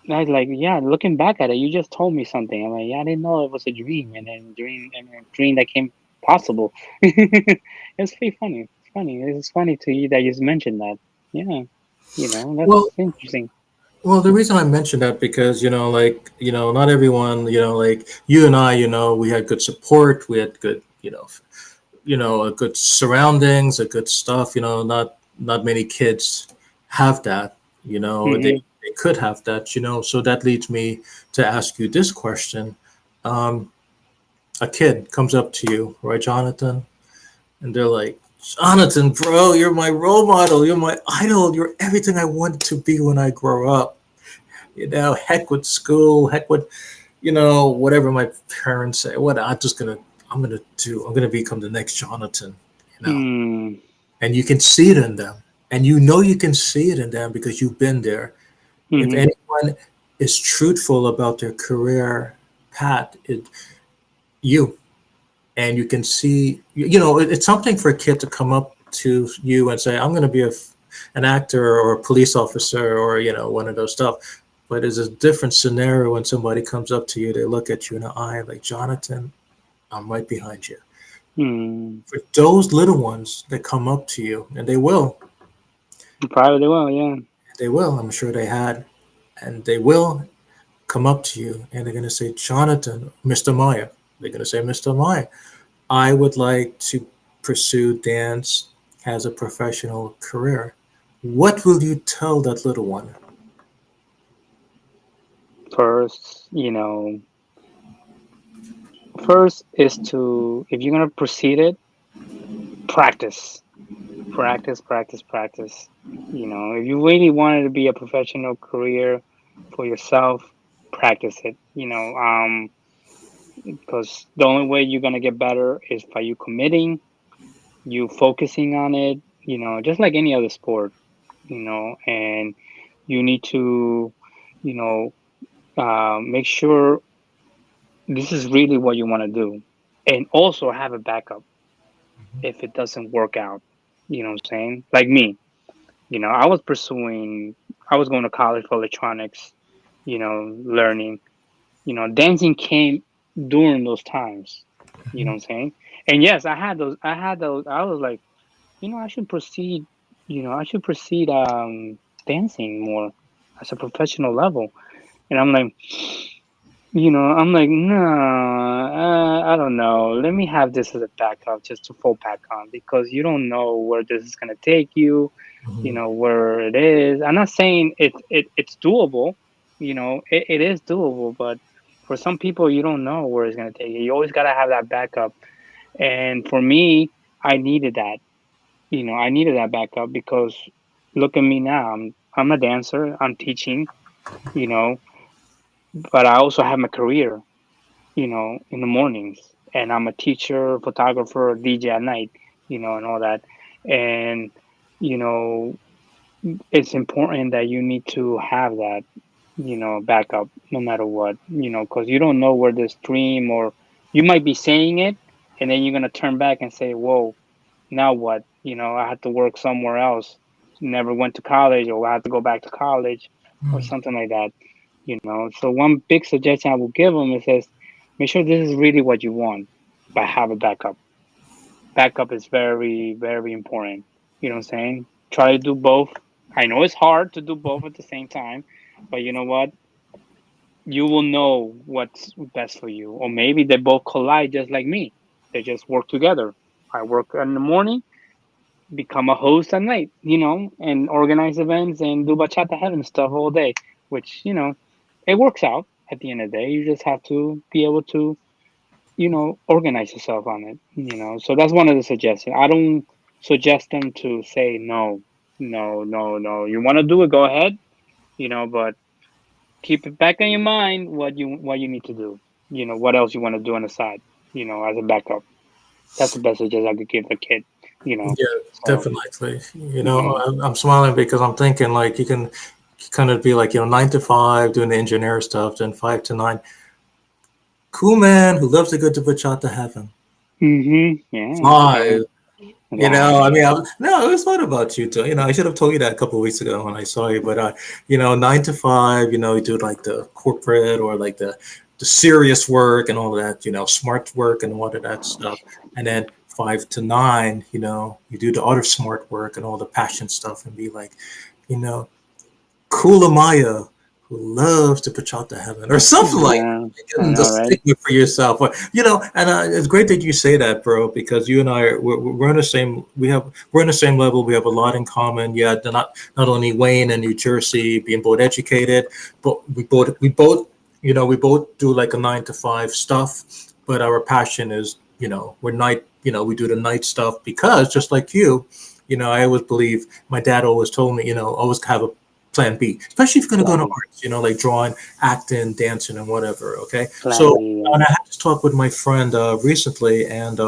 yeah. Looking back at it, you just told me something. I'm like, yeah, I didn't know it was a dream, and then a dream that came possible. It's pretty funny. It's funny. It's funny to you that you just mentioned that. Yeah, Well, that's interesting. the reason I mentioned that because not everyone, like you and I, we had good support, we had good, a good surroundings, a good stuff. Not many kids have that. Hmm. They could have that. So that leads me to ask you this question. Um, a kid comes up to you, right, Jonathan, and they're like, Jonathan, bro, you're my role model, you're my idol, you're everything I wanted to be when I grow up. Heck with school, heck with, whatever my parents say. I'm gonna become the next Jonathan, you know. Hmm. And you can see it in them, and you can see it in them because you've been there. If Hmm. anyone is truthful about their career path, you and you can see, it's something for a kid to come up to you and say, I'm going to be an actor or a police officer or one of those stuff. But it's a different scenario when somebody comes up to you, they look at you in the eye like, Jonathan, I'm right behind you. Hmm. For those little ones that come up to you, and Probably will. Yeah. I'm sure they had, and they will come up to you and they're going to say, Jonathan, Mr. Maya. They're going to say, Mr. Maya, I would like to pursue dance as a professional career. What will you tell that little one? First, first is to, if you're gonna proceed it, practice, practice. If you really wanted to be a professional career for yourself, practice it. Because the only way you're gonna get better is by you committing, you focusing on it. Just like any other sport. And you need to, you know, make sure this is really what you want to do, and also have a backup if it doesn't work out. You know what I'm saying? Like me, I was going to college for electronics, learning. Dancing came during those times. You know what I'm saying? And yes, I had those. I was like, I should proceed. I should proceed dancing more as a professional level. And I'm like, no, I don't know. Let me have this as a backup just to fall back on, because you don't know where this is gonna take you, Mhm. where it is. I'm not saying it's doable, it is doable, but for some people you don't know where it's gonna take you. You always gotta have that backup. And for me, I needed that. I needed that backup because look at me now. I'm a dancer, I'm teaching, you know, but I also have my career, in the mornings. And I'm a teacher, photographer, DJ at night, and all that. And, you know, it's important that you need to have that, backup no matter what, because you don't know where this dream, or you might be saying it and then you're going to turn back and say, whoa, now what? I had to work somewhere else, never went to college, or I had to go back to college or something like that. So one big suggestion I will give them is this: Make sure this is really what you want, but have a backup. Backup is very, very important. You know what I'm saying? Try to do both. I know it's hard to do both at the same time, but you know what? You will know what's best for you. Or maybe they both collide just like me. They just work together. I work in the morning, become a host at night, and organize events and do Bachata Heaven stuff all day, which, it works out at the end of the day. You just have to be able to, organize yourself on it. So that's one of the suggestions. I don't suggest them to say no, no, no, no. You want to do it, go ahead, but keep it back in your mind what you need to do. What else you want to do on the side, as a backup. That's the best suggestion I could give a kid, you know. Yeah, So, definitely. hmm I'm smiling because I'm thinking like you can kind of be like 9 to 5 doing the engineer stuff, then 5 to 9. Cool man who loves to go to Bachata Heaven. yeah, yeah, 5. I right. mean, no, it was not about you too. I should have told you that a couple of weeks ago when I saw you. But 9 to 5. You do like the corporate or like the serious work and all of that. Smart work and all of that stuff. And then 5 to 9. You do the other smart work and all the passion stuff and be like, you know, cool Amaya who loves to Bachata Heaven or something like Yeah, I and know, just right? stick it for yourself. And it's great that you say that, bro, because you and I we're in the same we're in the same level. We have a lot in common. Yeah, they're not only Wayne and New Jersey being both educated, but we both do like a 9 to 5 stuff. But our passion is we're night we do the night stuff because just like you. I always believe my dad always told me always have a plan B, especially if you're going to go to Right. arts, like drawing, acting, dancing, and whatever. Okay. Plan So, B. and I had this talk with my friend recently, and,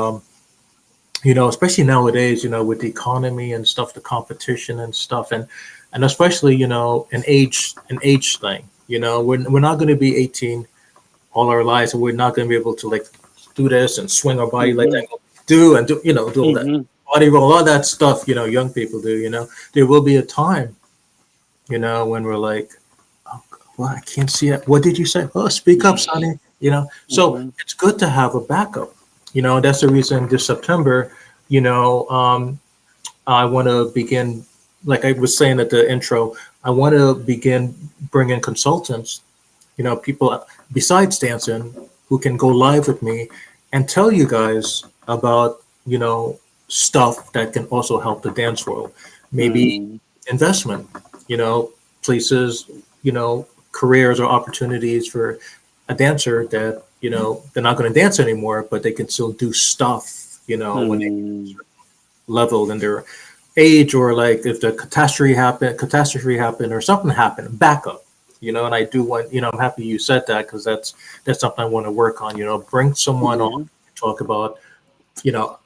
especially nowadays, with the economy and stuff, the competition and stuff, and especially, an age thing, we're not going to be 18 all our lives, and we're not going to be able to like do this and swing our body like Mm-hmm. that, do all that Mm-hmm. body roll, all that stuff, young people do, there will be a time when we're like, oh, well, I can't see it. What did you say? Oh, speak up, Sonny. So Mm-hmm. it's good to have a backup. That's the reason this September, you know, um, I want to begin, like I was saying at the intro, I want to begin bringing consultants, people besides dancing who can go live with me and tell you guys about, stuff that can also help the dance world. Maybe Mm-hmm. investment, you know, places, careers or opportunities for a dancer that, they're not going to dance anymore, but they can still do stuff, when they Mm-hmm. level in their age or like if the catastrophe happened or something happened, backup. And I do want, I'm happy you said that because that's something I want to work on. Bring someone on Yeah. to talk about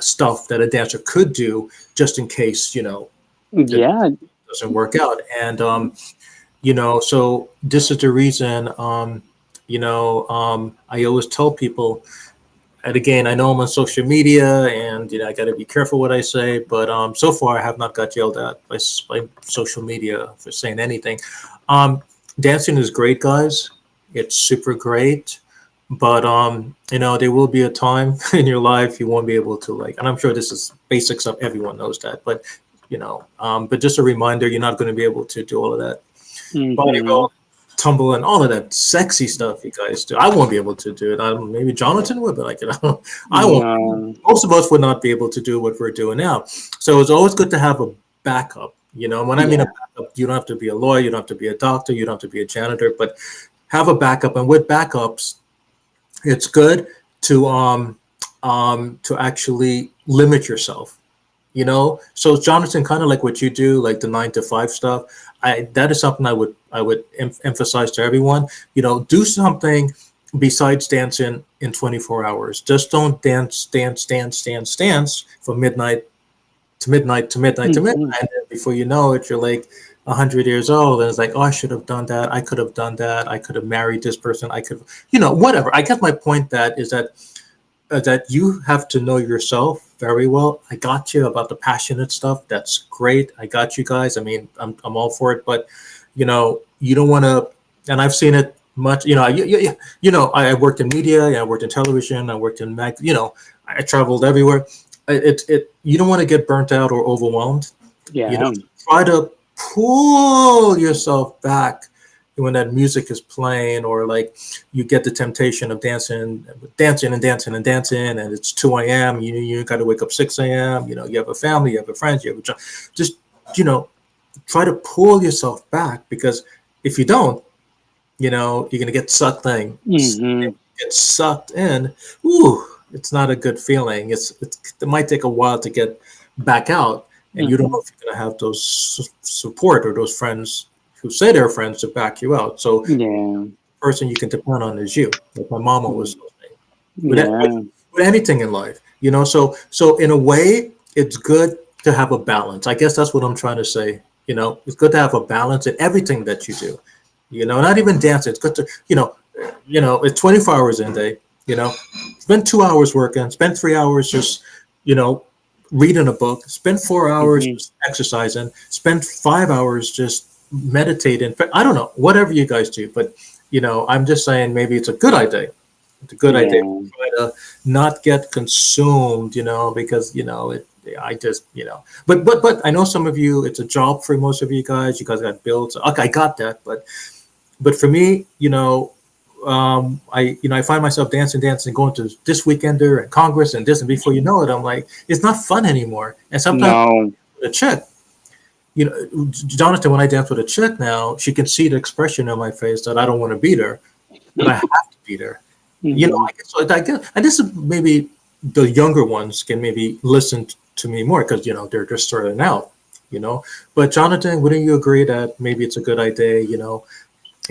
stuff that a dancer could do just in case it Yeah. doesn't work out. And so this is the reason. I always tell people, and again, I know I'm on social media, and I got to be careful what I say. But so far, I have not got yelled at by social media for saying anything. Um, Dancing is great, guys. It's super great, but there will be a time in your life you won't be able to like. And I'm sure this is basic stuff. Everyone knows that, but but just a reminder, you're not going to be able to do all of that body Mm-hmm. roll, tumble, and all of that sexy stuff you guys do. I won't be able to do it. Maybe Jonathan would, but I won't. No. Most of us would not be able to do what we're doing now. So it's always good to have a backup. When I mean a Yeah. backup, you don't have to be a lawyer, you don't have to be a doctor, you don't have to be a janitor, but have a backup. And with backups, it's good to actually limit yourself. So Jonathan, kind of like what you do, like the 9 to 5 stuff. That is something I would emphasize to everyone. Do something besides dancing in 24 hours. Just don't dance from midnight to midnight to midnight to midnight. Mm-hmm. And then before you know it, you're like 100 years old, and it's like, oh, I should have done that. I could have done that. I could have married this person. I could, whatever. I guess my point that you have to know yourself very well. I got you about the passionate stuff. That's great. I got you guys. I mean, I'm all for it, but you don't want to. And I've seen it much. I worked in media. I worked in television. I worked in I traveled everywhere. You don't want to get burnt out or overwhelmed. Yeah. Try to pull yourself back when that music is playing, or like you get the temptation of dancing and dancing and dancing, and it's 2 a.m. You got to wake up 6 a.m. You have a family, you have a friend, you have a job. Just you know, try to pull yourself back, because if you don't, you're gonna get sucked in. Hmm. Get sucked in. Ooh, it's not a good feeling. It might take a while to get back out, and you don't Hmm. know if you're gonna have those support or those friends who say they're friends to back you out. So the Yeah. person you can depend on is you, like my mama was Mm. saying. With, with Yeah. with anything in life, so in a way, it's good to have a balance. I guess that's what I'm trying to say. It's good to have a balance in everything that you do. Not even dancing. It's good to it's 24 hours in a day. Spend 2 hours working. Spend 3 hours just you know reading a book. Spend 4 hours Hmm. just exercising. Spend 5 hours just meditating. I don't know, whatever you guys do, but I'm just saying maybe it's a good idea. It's a good idea to Yeah. try to not get consumed, because I just but I know some of you, it's a job for most of you guys. You guys got bills. Okay, I got that, but for me, I find myself dancing, going to this weekender and Congress and this, and before you know it, I'm like, it's not fun anymore. And sometimes No. with a chick, Jonathan, when I dance with a chick now, she can see the expression on my face that I don't want to beat her, but I have to beat her. Hmm. I guess, and this is maybe the younger ones can maybe listen to me more, because they're just starting out. You know, but Jonathan, wouldn't you agree that maybe it's a good idea?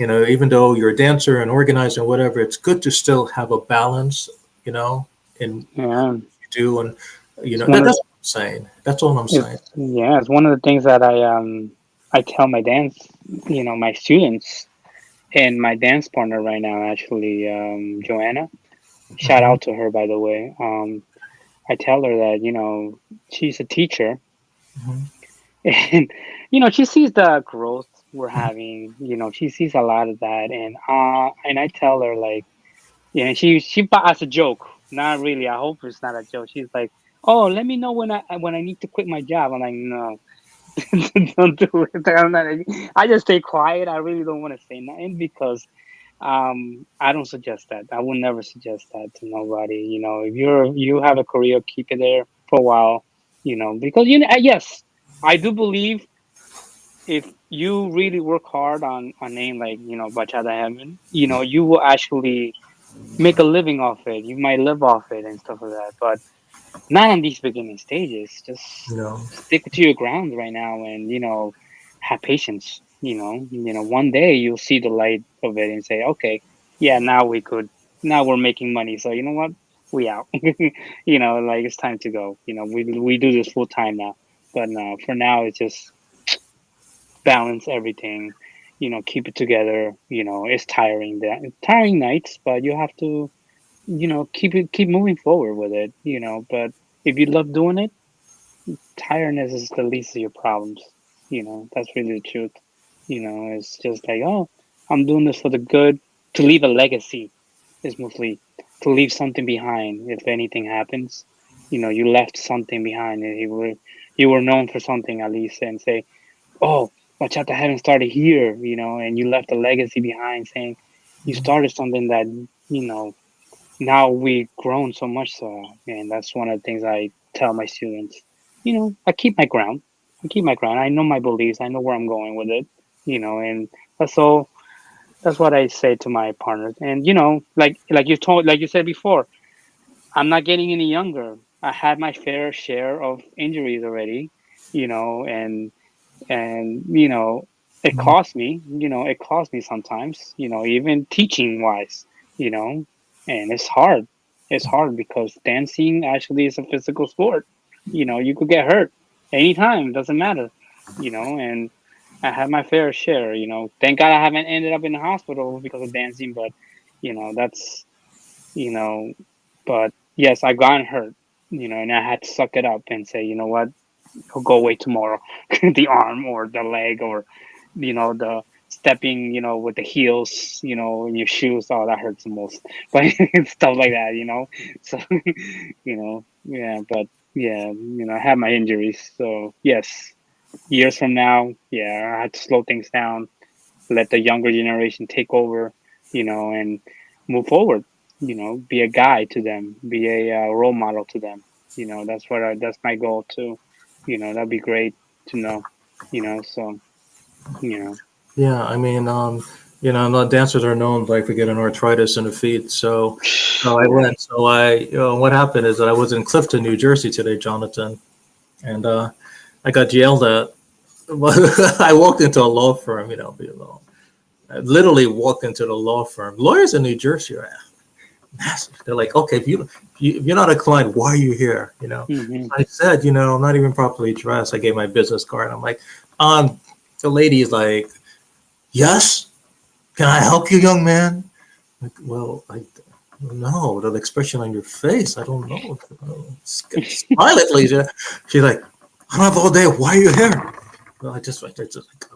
Even though you're a dancer and organizer and whatever, it's good to still have a balance. In Yeah. you do, and It's one that's of what I'm saying. That's all I'm saying. it's yeah, it's one of the things that I tell my my students, and my dance partner right now, actually, Joanna. Shout Hmm. out to her, by the way. I tell her that she's a teacher, Hmm. and she sees the growth we're having. She sees a lot of that, and I tell her, like, yeah, as a joke, not really. I hope it's not a joke. She's like, "Oh, let me know when I need to quit my job." I'm like, "No, don't do it." I just stay quiet. I really don't want to say nothing because I don't suggest that. I would never suggest that to nobody. If you have a career, keep it there for a while. Because yes, I do believe if you really work hard on a name like Bachata Heaven, you will actually make a living off it. You might live off it and stuff like that. But not on these beginning stages. Just You know, stick to your ground right now, and have patience. One day you'll see the light of it and say, okay, yeah, now we're making money. So you know what, we out. Like it's time to go. We do this full time now, but for now it's just balance everything. Keep it together. It's tiring nights, but you have to keep moving forward with it. But if you love doing it, tiredness is the least of your problems. That's really the truth. It's just like, oh, I'm doing this for the good, to leave a legacy. Is mostly to leave something behind. If anything happens, you left something behind, and you were known for something at least, and say, oh, Bachata hadn't started here, and you left a legacy behind, saying you started something that you know now we've grown so much. So, and that's one of the things I tell my students. I keep my ground. I keep my ground. I know my beliefs. I know where I'm going with it. And that's all. That's what I say to my partners. And like you said before, I'm not getting any younger. I had my fair share of injuries already. And it cost me sometimes, even teaching wise, you know and it's hard because dancing actually is a physical sport. You could get hurt anytime, doesn't matter. And I had my fair share. Thank God I haven't ended up in the hospital because of dancing, but that's you know but yes, I got hurt, and I had to suck it up and say, you know what, it'll go away tomorrow. The arm or the leg or the stepping, with the heels, in your shoes. Oh, that hurts the most. But stuff like that, So, yeah, but yeah, I had my injuries. So yes, years from now, yeah, I had to slow things down, let the younger generation take over, and move forward. Be a guide to them, be a role model to them. That's my goal too. That'd be great to know. So you know, Yeah, I mean, the dancers are known like for getting arthritis in the feet. So I right. went. So what happened is that I was in Clifton, New Jersey today, Jonathan, and I got yelled at. I walked into a law firm, I literally walked into the law firm. Lawyers in New Jersey are massive. They're like, okay, if you're not a client, why are you here? Hmm. I said, I'm not even properly dressed. I gave my business card. I'm like, the lady is like, yes, can I help you, young man? Like, well, I don't know the expression on your face. I don't know. Smile at least. She's like, I don't have all day. Why are you here? Well, I just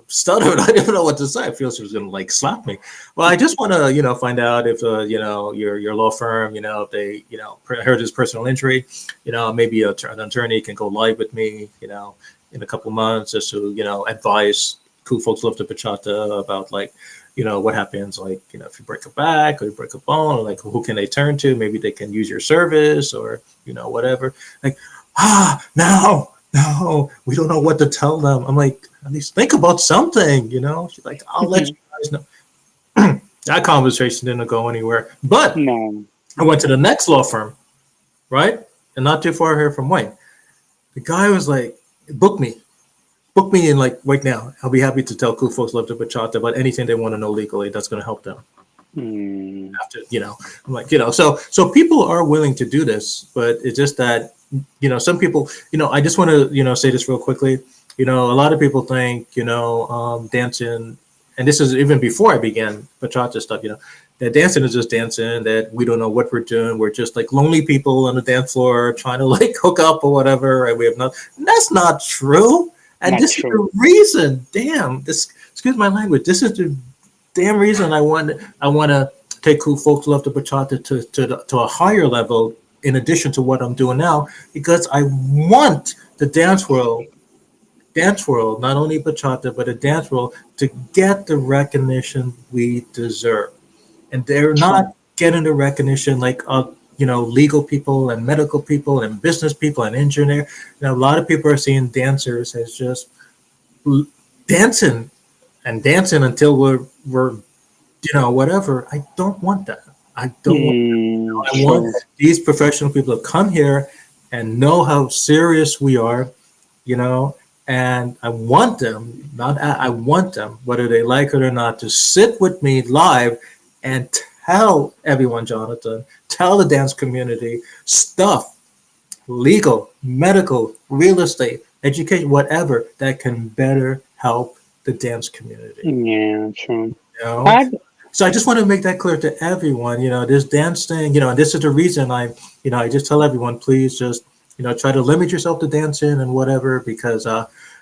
stuttered. I didn't know what to say. I feel she was gonna like slap me. Well, I just want to, find out if, your law firm, if they, heard his personal injury, maybe an attorney can go live with me, in a couple months just to, advise cool folks love to bachata about like, what happens like, if you break a back or you break a bone, or like who can they turn to? Maybe they can use your service or, whatever. Like, no, we don't know what to tell them. I'm like, at least think about something, She's like, I'll let you guys know. That conversation didn't go anywhere. But No. I went to the next law firm, right? And not too far here from Wayne. The guy was like, book me. Book me in like right now. I'll be happy to tell cool folks love to bachata about anything they want to know legally that's going to help them. Mm. After, I'm like, so people are willing to do this, but it's just that, some people, I just want to, say this real quickly. A lot of people think, dancing, and this is even before I began bachata stuff, that dancing is just dancing, that we don't know what we're doing. We're just like lonely people on the dance floor trying to like hook up or whatever. And we have not, that's not true. And Not this is true. the reason, damn, excuse my language, this is the damn reason I want to take cool folks love to bachata to a higher level in addition to what I'm doing now, because I want the dance world, not only bachata but the dance world, to get the recognition we deserve. And they're True. not getting the recognition like legal people and medical people and business people and engineer. A lot of people are seeing dancers as just dancing and dancing until we're whatever. I don't want that. I don't want. I want True. these professional people to come here and know how serious we are, you know, and I want them, not I want them, whether they like it or not, to sit with me live and tell everyone, Jonathan, tell the dance community stuff, legal, medical, real estate, education, whatever that can better help the dance community. Yeah, true. You know, I so I just want to make that clear to everyone. This dance thing. And this is the reason I just tell everyone, please just try to limit yourself to dancing and whatever, because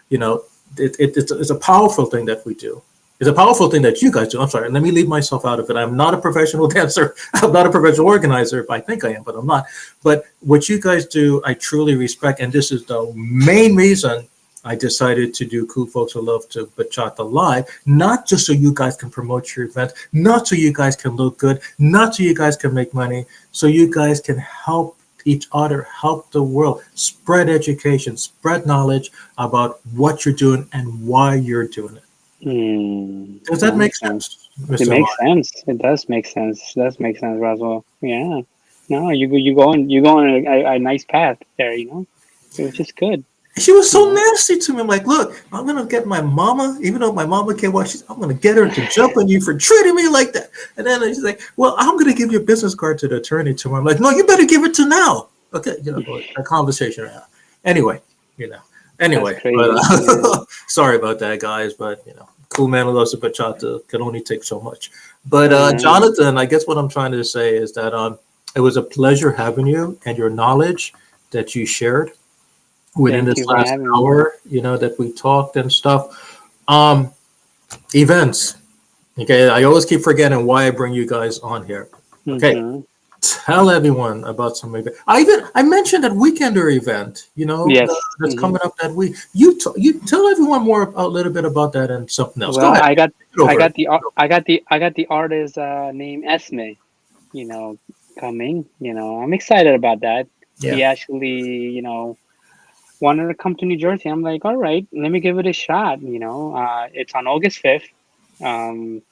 you know, it's a powerful thing that we do. It's a powerful thing that you guys do. I'm sorry, let me leave myself out of it. I'm not a professional dancer. I'm not a professional organizer. I think I am, but I'm not. But what you guys do, I truly respect, and this is the main reason I decided to do Cool Folks Who Love to Bachata Live, not just so you guys can promote your event, not so you guys can look good, not so you guys can make money, so you guys can help each other, help the world, spread education, spread knowledge about what you're doing and why you're doing it. Does that that make makes sense. sense, It Mr. makes Amaya? sense. It does make sense. It does make sense, Roswell. Yeah. No, you go on a nice path there. Which is good. She was You so know. nasty to me. I'm like, look, I'm gonna get my mama, even though my mama can't watch. I'm gonna get her to jump on you for treating me like that. And then she's like, well, I'm gonna give your business card to the attorney tomorrow. I'm like, no, you better give it to now. Okay, a conversation. Anyway, you know. That's Anyway, but crazy. Yeah. sorry about that, guys. But cool man who loves the bachata can only take so much. But Yeah. Jonathan, I guess what I'm trying to say is that it was a pleasure having you and your knowledge that you shared within Thank this you for last having me. hour, that we talked and stuff. Um, Events. Okay, I always keep forgetting why I bring you guys on here. Okay, Mm-hmm. tell everyone about some event. I mentioned that weekender event. Yes. That's coming up that week. You tell everyone more a little bit about that and something else. Go Well, ahead. Take it I over. got the ar- I got the artist named Esme, you know, coming. I'm excited about that. Yeah. He actually, wanted to come to New Jersey. I'm like, all right, let me give it a shot. It's on August 5th. Um,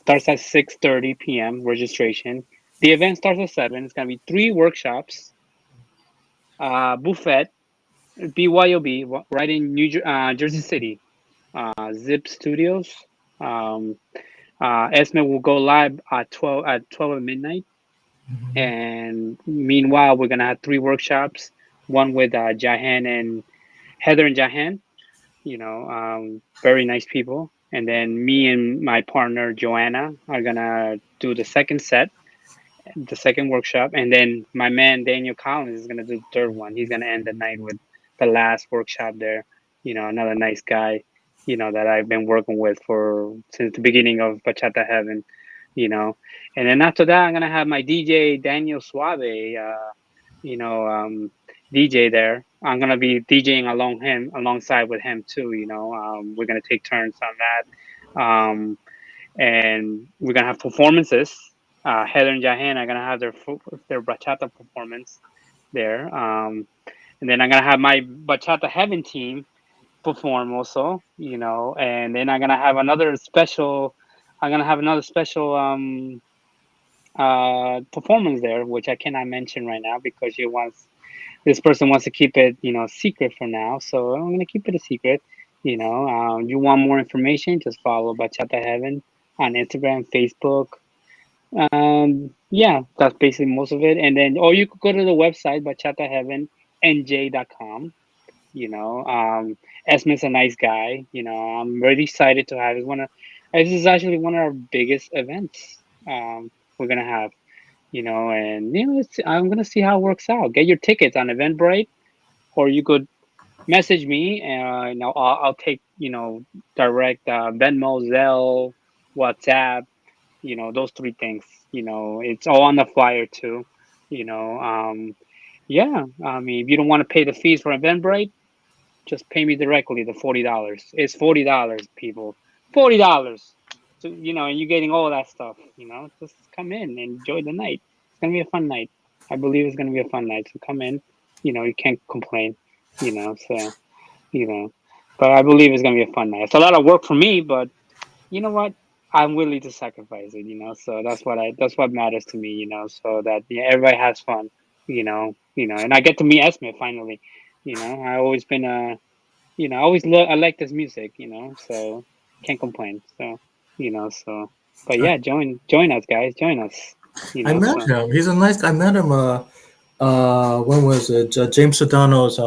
Starts at 6:30 p.m. registration. The event starts at 7. It's gonna be 3 workshops, buffet, BYOB, right in Jersey City. Zip Studios. Um, Esme will go live at 12 at midnight, and meanwhile, we're gonna have 3 workshops. One with Jahan and Heather and Jahan. Very nice people. And then me and my partner Joanna are gonna do the second set, the second workshop, and then my man Daniel Collins is gonna do the third one. He's gonna end the night with the last workshop there. Another nice guy, that I've been working with for since the beginning of Bachata Heaven. You know, and then after that, I'm gonna have my DJ Daniel Suave. You know, um, DJ there. I'm gonna be DJing alongside with him too. We're gonna take turns on that. And we're gonna have performances. Heather and Jahan are gonna have their bachata performance there, and then I'm gonna have my Bachata Heaven team perform also. And then I'm gonna have another special. I'm gonna have another special performance there, which I cannot mention right now because this person wants to keep it, secret for now. So I'm gonna keep it a secret. You want more information? Just follow Bachata Heaven on Instagram, Facebook. Yeah, that's basically most of it. And then, or you could go to the website bachataheavennj.com. You know, um, Esme's a nice guy. I'm really excited to have. This is actually one of our biggest events. We're gonna have. And I'm gonna see how it works out. Get your tickets on Eventbrite, or you could message me, and I'll take direct Venmo, Zelle, WhatsApp. Those 3 things. It's all on the flyer too. You know, yeah. I mean, if you don't want to pay the fees for Eventbrite, just pay me directly the $40. It's $40, people. $40. So and you're getting all that stuff. Just come in and enjoy the night. It's gonna be a fun night. I believe it's gonna be a fun night. So come in. You can't complain. So you know, but I believe it's gonna be a fun night. It's a lot of work for me, but you know what? I'm willing to sacrifice it. So that's what matters to me. So that everybody has fun. And I get to meet Esme finally. I always been I always I like this music, so can't complain. So but I, yeah, join us guys, join us. I met So him. He's a nice guy. I met him. When was it? James Sedano's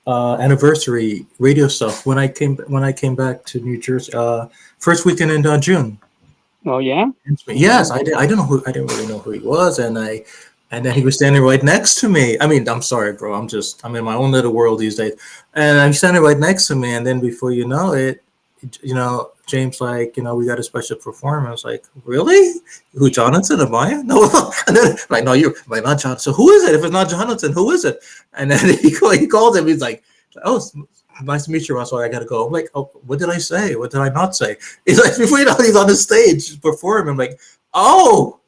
anniversary radio stuff when I came back to New Jersey. First weekend in June. oh yeah. Yes, Hmm. I didn't know who I didn't really know who he was, and then he was standing right next to me. I mean, I'm sorry, bro. I'm in my own little world these days, and I'm standing right next to me, and then before you know it, James like, we got a special performance. Like, really? Who, Jonathan? Amaya? No, and then like, no, you're like not Jonathan. So who is it? If it's not Jonathan, who is it? And then he calls him. He's like, oh, nice to meet you, Russell. I gotta go. I'm like, oh, what did I say? What did I not say? He's like, before you know, he's on the stage performing. I'm like, oh,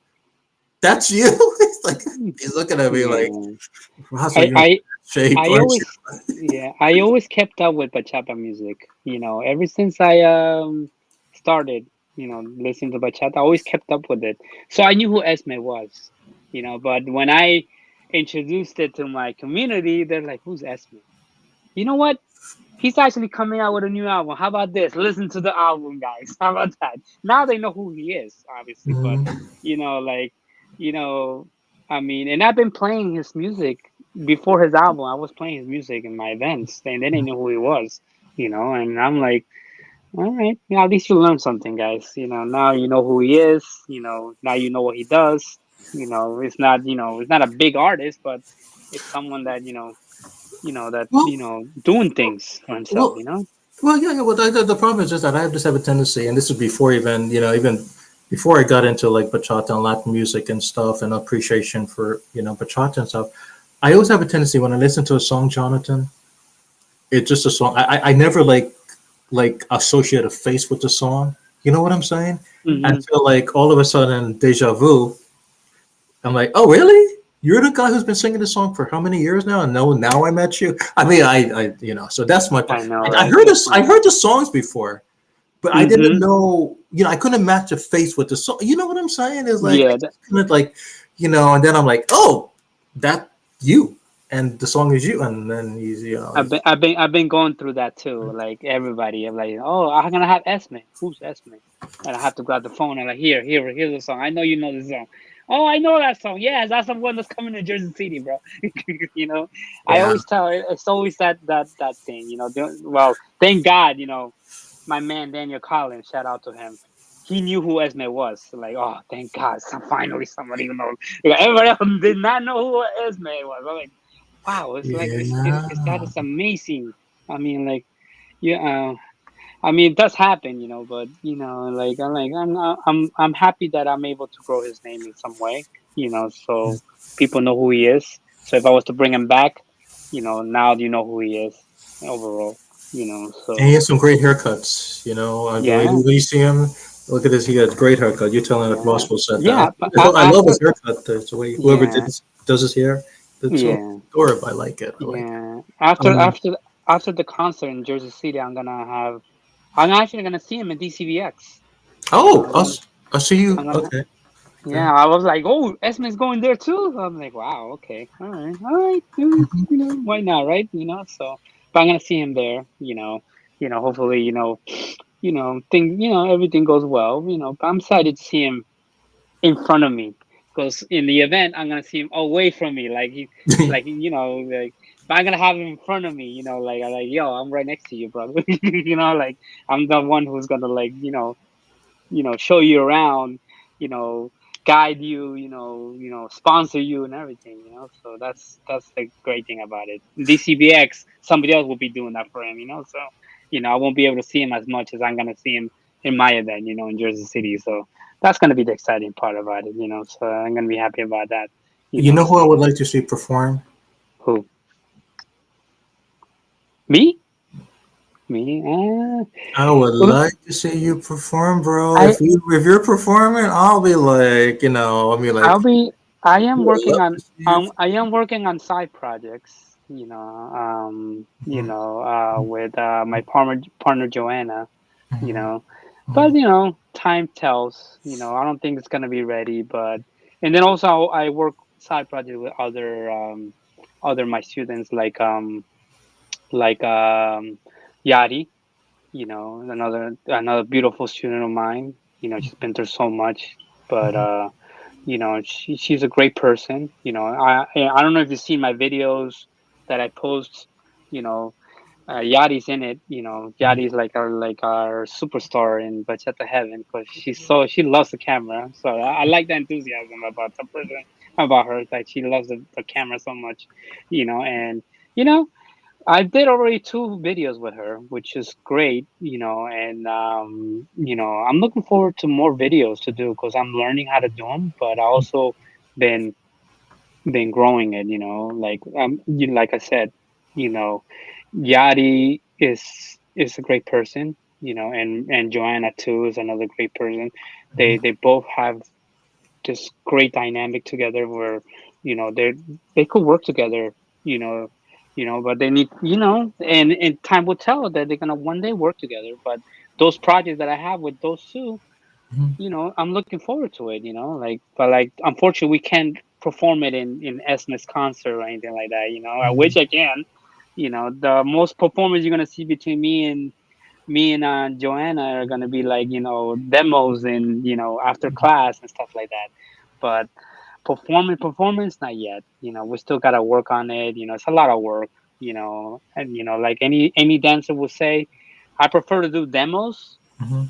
that's you. He's like, he's looking at me like, Yeah. Russell, I you're in I shape, I aren't you? always yeah, I always kept up with bachata music. Ever since I started, listening to bachata, I always kept up with it. So I knew who Esme was. But when I introduced it to my community, they're like, "Who's Esme?" You know what? He's actually coming out with a new album. How about this? Listen to the album, guys. How about that? Now they know who he is, obviously. But Mhm. like, you know, I mean, and I've been playing his music before his album. I was playing his music in my events, and then they knew who he was. And I'm like, all right, yeah, at least you learned something, guys. Now you know who he is. Now you know what he does. It's not a big artist, but it's someone that that Well, doing things for himself. well, Well, yeah, yeah. Well, the problem is just that I just have a tendency, and this is before even even before I got into like bachata and Latin music and stuff, and appreciation for bachata and stuff. I always have a tendency when I listen to a song, Jonathan. It's just a song. I never like associate a face with the song. You know what I'm saying? Hmm. Until like all of a sudden, deja vu. I'm like, oh really? You're the guy who's been singing this song for how many years now? And no, now I met you. I mean, so that's my point. I know, I right? heard It's this. I funny. heard the songs before, but I didn't Hmm. know. I couldn't match a face with the song. You know what I'm saying? Is like I Yeah, just couldn't like, and then I'm like, oh, that you, and the song is you, and then I've been going through that too. Like everybody, I'm like, oh, I'm gonna have Esme. Who's Esme? And I have to grab the phone and like, here's the song. I know you know the song. Oh, I know that song. Yes, that's the one that's coming to Jersey City, bro. you know, I yeah, always tell it's always that thing. Well, thank God, my man Daniel Collins. Shout out to him. He knew who Esme was. Like, oh, thank God, finally somebody who knows. Like, everybody else did not know who Esme was. I'm like, wow, it's like it's that yeah. is amazing. I mean, like, yeah, I mean, it does happen, but like I'm happy that I'm able to grow his name in some way, so people know who he is. So if I was to bring him back, now you know who he is overall, And he so has some great haircuts. yeah, When you see him, look at this. He got a great haircut. You're telling like yeah, Roscoe said that. yeah. But I love after, his haircut. The way whoever yeah, does his hair, it's so yeah, adorable. I like it. I like it. yeah. After Um, after after the concert in Jersey City, I'm actually gonna see him in DCVX. oh, I'm gonna I'll see you. I'm gonna Okay. Okay. Yeah, I was like, oh, Esme's going there too. I'm like, wow, okay, all right, why not, right? But I'm gonna see him there. Hopefully, everything goes well. But I'm excited to see him in front of me, because in the event I'm gonna see him away from me, like. But I'm gonna have him in front of me, like I'm like, yo, I'm right next to you, brother. Like I'm the one who's gonna like, show you around, you know, guide you, sponsor you and everything, So that's the great thing about it. DCBX, somebody else will be doing that for him, So, I won't be able to see him as much as I'm gonna see him in my event, in Jersey City. So that's gonna be the exciting part about it, So I'm gonna be happy about that, You know who I So would like to see perform? who? Me? Me? I would Well, like to see you perform, bro. I If you're performing, I'll be like, I mean, like, I'll be. I am I would working love on. to see you. I am working on side projects. Mhm, With my partner Joanna. You mhm, know, but mhm, time tells. I don't think it's gonna be ready. But and then also I work side project with other my students like Yadi. Another beautiful student of mine. She's been through so much, but mhm. she's a great person. I don't know if you've seen my videos that I post. You know, Yadi's in it. Yadi's like our superstar in Bachata Heaven, because she loves the camera. So I like the enthusiasm about the person, about her. Like she loves the camera so much. And you know I did already two videos with her, which is great, and I'm looking forward to more videos to do, because I'm learning how to do them, but I also been been growing it, like I said, you know, Yadi is a great person, and Joanna too is another great person. They both have this great dynamic together, where they could work together, you know but they need, and time will tell that they're gonna one day work together. But those projects that I have with those two, I'm looking forward to it, but like, unfortunately, we can't perform it in Esma's concert or anything like that. I wish I can. The most performance you're gonna see between me and Joanna are gonna be like, demos and, after class and stuff like that. But performance, not yet. We still gotta work on it. It's a lot of work. And like any dancer would say, I prefer to do demos Mhm.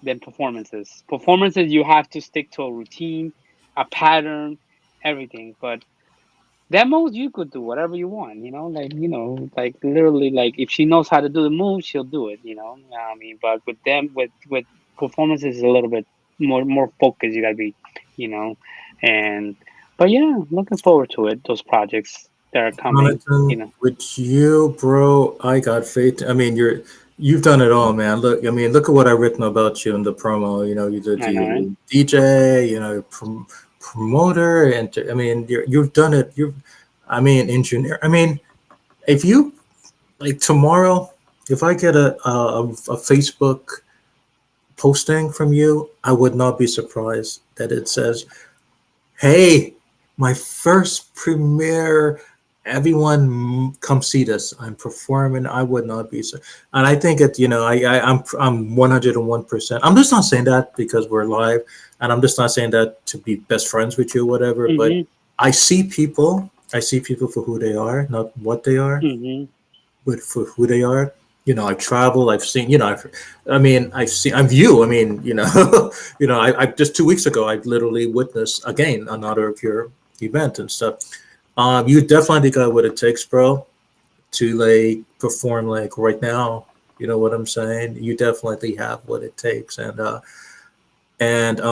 than performances. Performances, you have to stick to a routine, a pattern, everything. But demos, you could do whatever you want, like, like literally, like if she knows how to do the move, she'll do it, I mean, but with them, with performances, is a little bit more focused. You gotta be, you know, and but yeah, looking forward to it. Those projects that are coming, Jonathan, with you, bro, I got faith. I mean, you've done it all, man. Look, I mean, look at what I written about you in the promo. You know, you did I know, right? you DJ, promoter, and I mean, you've done it. I mean, engineer. I mean, if you like tomorrow, if I get a Facebook posting from you, I would not be surprised that it says, "Hey, my first premiere. Everyone, come see this. I'm performing." I would not be so. And I think it. I'm 101%. I'm just not saying that because we're live, and I'm just not saying that to be best friends with you, or whatever. But Mhm, I see people. I see people for who they are, not what they are, mhm. but for who they are. I travel. I've seen. I mean, I've seen. I'm you. I mean, I just 2 weeks ago, I literally witnessed again another of your event and stuff. You definitely got what it takes, bro, to like perform like right now. You know what I'm saying? You definitely have what it takes, and and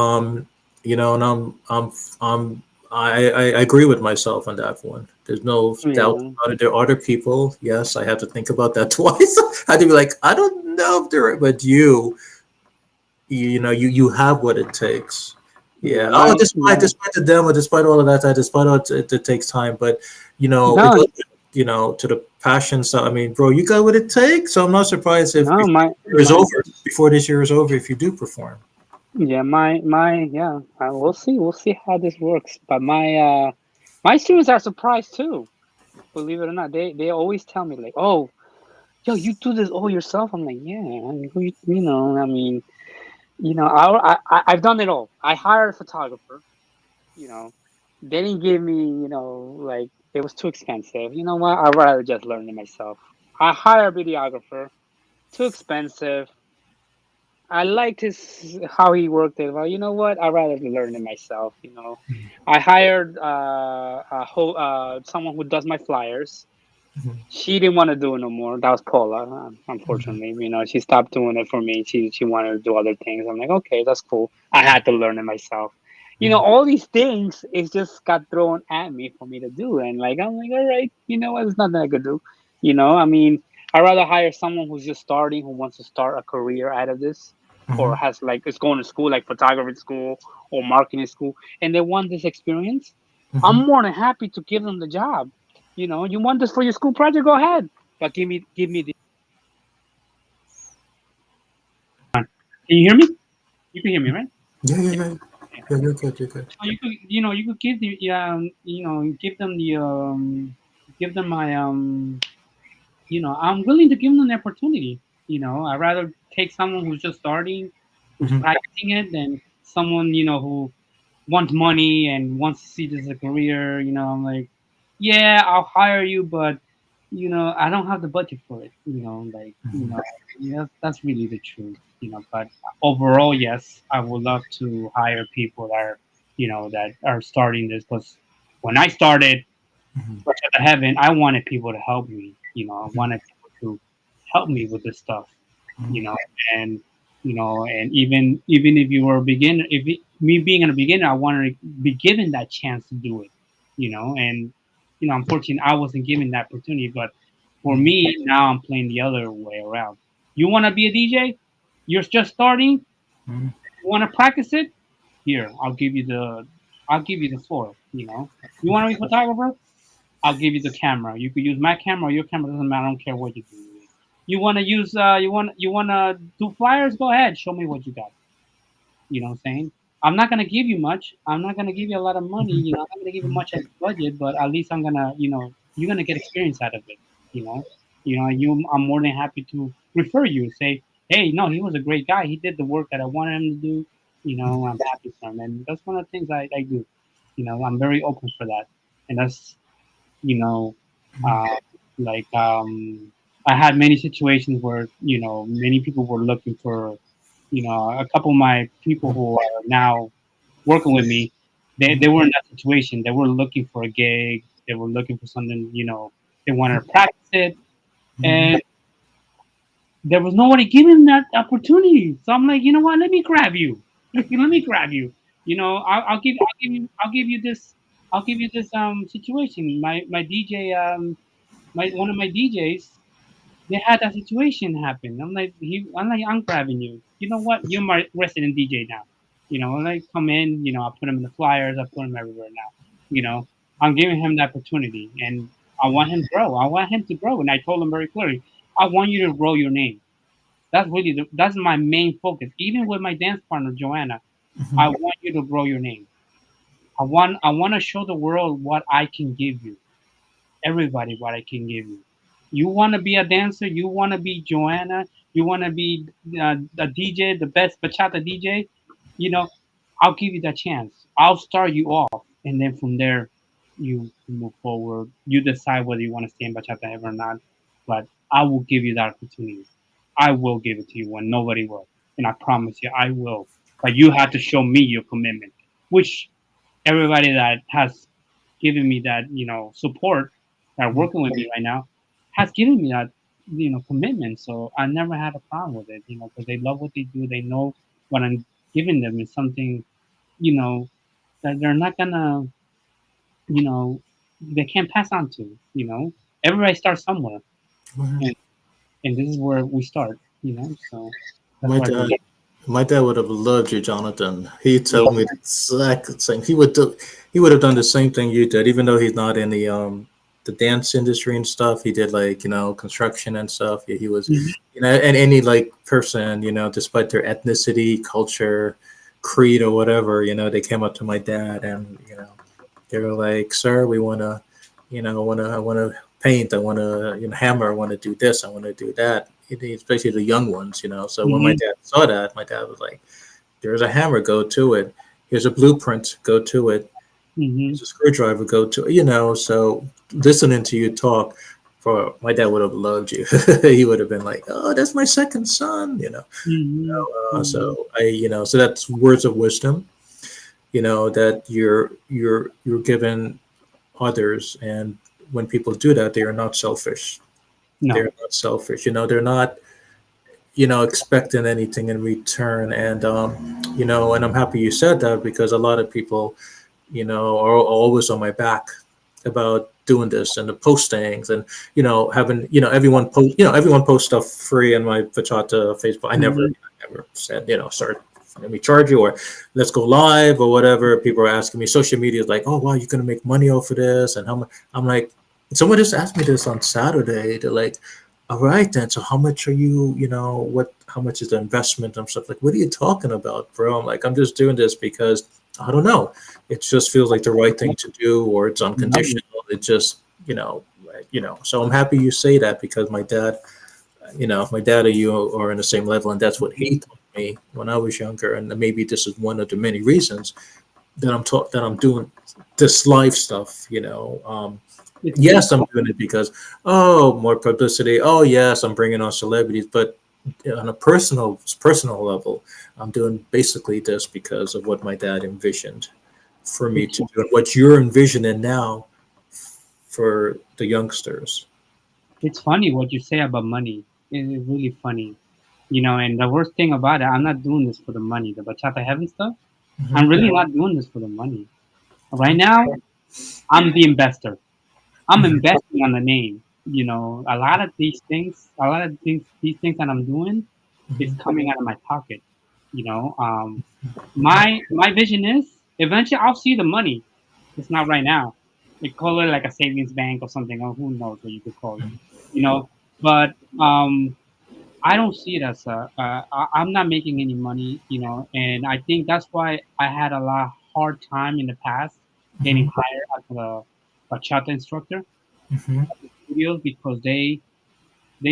I agree with myself on that one. There's no doubt Yeah. about it. There are other people. Yes, I have to think about that twice. I had to be like, I don't know if they're, but you have what it takes. Yeah. Yeah, Oh, my despite my despite the demo, despite all of that, despite all it takes time, but it no goes, to the passion. So I mean, bro, you got what it takes. So I'm not surprised if no before my this year is my over, before this year is over, if you do perform. yeah my yeah. We'll see how this works. But my students are surprised too. Believe it or not, they always tell me like, "Oh, yo, you do this all yourself?" I'm like, "Yeah, I mean, I mean, I've done it all. I hired a photographer. You know, they didn't give me, like it was too expensive. You know what? I'd rather just learn it myself. I hired a videographer. Too expensive. I liked his how he worked it. Well, you know what? I'd rather learn it myself. I hired someone who does my flyers. Mhm. She didn't want to do it no more. That was Paula. Unfortunately, she stopped doing it for me. She wanted to do other things. I'm like, okay, that's cool. I had to learn it myself. All these things it just got thrown at me for me to do, and like I'm like, all right, you know what? There's nothing I could do. I mean, I'd rather hire someone who's just starting, who wants to start a career out of this, or Mhm. has like is going to school, like photography school or marketing school, and they want this experience. Mhm. I'm more than happy to give them the job. You want this for your school project? Go ahead. But give me the. Can you hear me? You can hear me, right? Yeah, yeah, Yeah. yeah. Yeah. Yeah, you're good. You're good. So you could give the give them give them my I'm willing to give them the opportunity. I'd rather take someone who's just starting, who's Mhm. practicing it, than someone who wants money and wants to see this as a career. I'm like, yeah, I'll hire you, but I don't have the budget for it. Like that's really the truth. But overall, yes, I would love to hire people that are starting this, because when I started Mhm. Bachata Heaven, I wanted people to help me. I wanted people to help me with this stuff. You know, and and even if you were a beginner, me being a beginner, I wanted to be given that chance to do it. And unfortunately, I wasn't given that opportunity. But for Mhm. me, now I'm playing the other way around. You want to be a DJ? You're just starting. Mhm. You want to practice it? Here, I'll give you the floor. You want to be a photographer? I'll give you the camera. You could use my camera or your camera. Doesn't matter. I don't care what you do. You want to use you want to do flyers? Go ahead. Show me what you got. What I'm saying? I'm not gonna give you much. I'm not gonna give you a lot of money. I'm not gonna give you much as a budget, but at least I'm gonna you're gonna get experience out of it. You know. I'm more than happy to refer you. Say, hey, no, he was a great guy. He did the work that I wanted him to do. I'm happy for him, and that's one of the things I do. I'm very open for that, and that's you know, uh, like I had many situations where many people were looking for a couple of my people who are now working with me. They were in that situation. They were looking for a gig. They were looking for something, they wanted to practice it, and there was nobody giving that opportunity. So I'm like, you know what? Let me grab you. Let me grab you. I'll give you this situation. My DJ my one of my DJs, they had that situation happen. I'm grabbing you. You know what? You're my resident DJ now. Like come in. I put him in the flyers. I put him everywhere now. You know, I'm giving him the opportunity, and I want him to grow. I want him to grow, and I told him very clearly, I want you to grow your name. That's my main focus. Even with my dance partner Joanna, I want you to grow your name. I want to show the world what I can give you. Everybody, what I can give you. You want to be a dancer? You want to be Joanna? You want to be a DJ, the best bachata DJ? You know, I'll give you that chance. I'll start you off, and then from there, you move forward. You decide whether you want to stay in bachata heaven or not. But I will give you that opportunity. I will give it to you when nobody will, and I promise you, I will. But you have to show me your commitment, which everybody that has given me that support, that are working with me right now, has given me that commitment. So I never had a problem with it, because they love what they do. They know what I'm giving them is something you know that they're not gonna you know they can't pass on to. Everybody starts somewhere, and this is where we start. So that's My what I dad, believe. my dad would have loved you, Jonathan. He told me Yeah. the exact same. He would have done the same thing you did, even though he's not in the dance industry and stuff. He did like construction and stuff. Yeah, he was, Mhm. and any like person, despite their ethnicity, culture, creed, or whatever, they came up to my dad and they were like, "Sir, we want to, I want to paint. I want to, hammer. I want to do this. I want to do that." Especially the young ones. So when my Mhm. dad saw that, my dad was like, "There's a hammer. Go to it. Here's a blueprint. Go to it. Mhm. Here's a screwdriver. Go to it." So listening to you talk, for my dad would have loved you. He would have been like, "Oh, that's my second son." Mhm. Mhm. So that's words of wisdom. That you're given others, and when people do that, they are not selfish. No. They're not selfish. They're not expecting anything in return. And I'm happy you said that, because a lot of people are always on my back about doing this and the postings, and having everyone posts stuff free in my bachata Facebook. I never Mhm. said start, let me charge you, or let's go live, or whatever. People are asking me, social media is like, oh wow, you're gonna make money off of this, and how much. I'm like, someone just asked me this on Saturday. They're like, all right then, so how much are what, how much is the investment and stuff? Like, what are you talking about, bro? I'm like, I'm just doing this because I don't know, it just feels like the right thing to do, or it's Love it. unconditional. It just, so I'm happy you say that, because my dad and you are in the same level, and that's what he Mhm. taught me when I was younger. And maybe this is one of the many reasons that I'm doing this live stuff. It's really Yes, I'm doing it because, oh, more publicity. Oh, yes, I'm bringing on celebrities, but on a personal level, I'm doing basically this because of what my dad envisioned for me it's to do, and what you're envisioning now for the youngsters. it's funny what you say about money. It's really funny. And the worst thing about it, I'm not doing this for the money. The bachata heaven stuff, I'm Hmm. really not doing this for the money. Right now, I'm the investor. I'm investing on the name. A lot of these things that I'm doing is coming out of my pocket. You know, my vision is eventually I'll see the money. It's not right now. They call it like a savings bank or something, or who knows what you could call it. You know, but I don't see it as I'm not making any money. And I think that's why I had a lot hard time in the past getting Hmm. hired as a bachata instructor Hmm. at the studios because they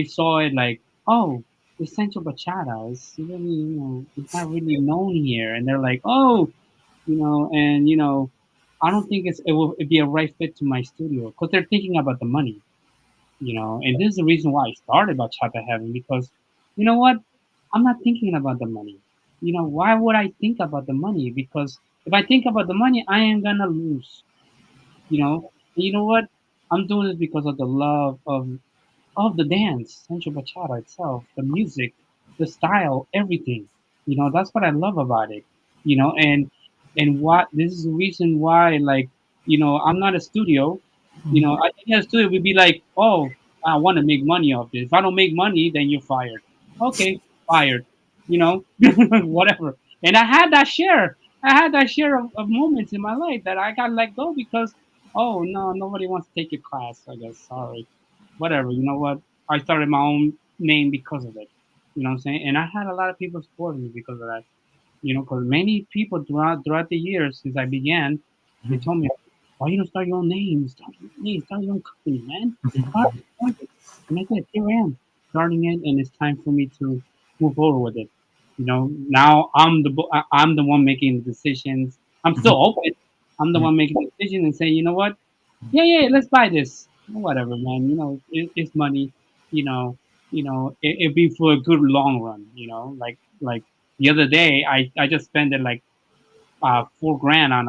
saw it like, oh, essential bachata is really, it's not really known here, and they're like, oh, and I don't think it'd be a right fit to my studio because they're thinking about the money. And this is the reason why I started Bachata Heaven because, you know what? I'm not thinking about the money. Why would I think about the money? Because if I think about the money, I am gonna lose. You know, And you know what? I'm doing this because of the love of the dance, Central Bachata itself, the music, the style, everything. That's what I love about it. And what this is the reason why, like, I'm not a studio. I think a studio would be like, oh, I want to make money off this. If I don't make money, then you're fired. Okay, fired. Whatever. And I had that share of moments in my life that I got let go because, oh no, nobody wants to take your class. I guess, sorry, whatever. You know what? I started my own name because of it. You know what I'm saying? And I had a lot of people supporting me because of that. Because many people throughout the years since I began, they told me, "Why you don't start your own name? Start your own name. Start your own company, man. Start it." And I said, "Here I am, starting it, and it's time for me to move forward with it." Now I'm the one making the decisions. I'm still open. I'm the one making the decision and saying, you know what? Yeah, yeah, let's buy this. Whatever, man. It's money. It'd be for a good long run. Like the other day, I just spent it like 4 grand on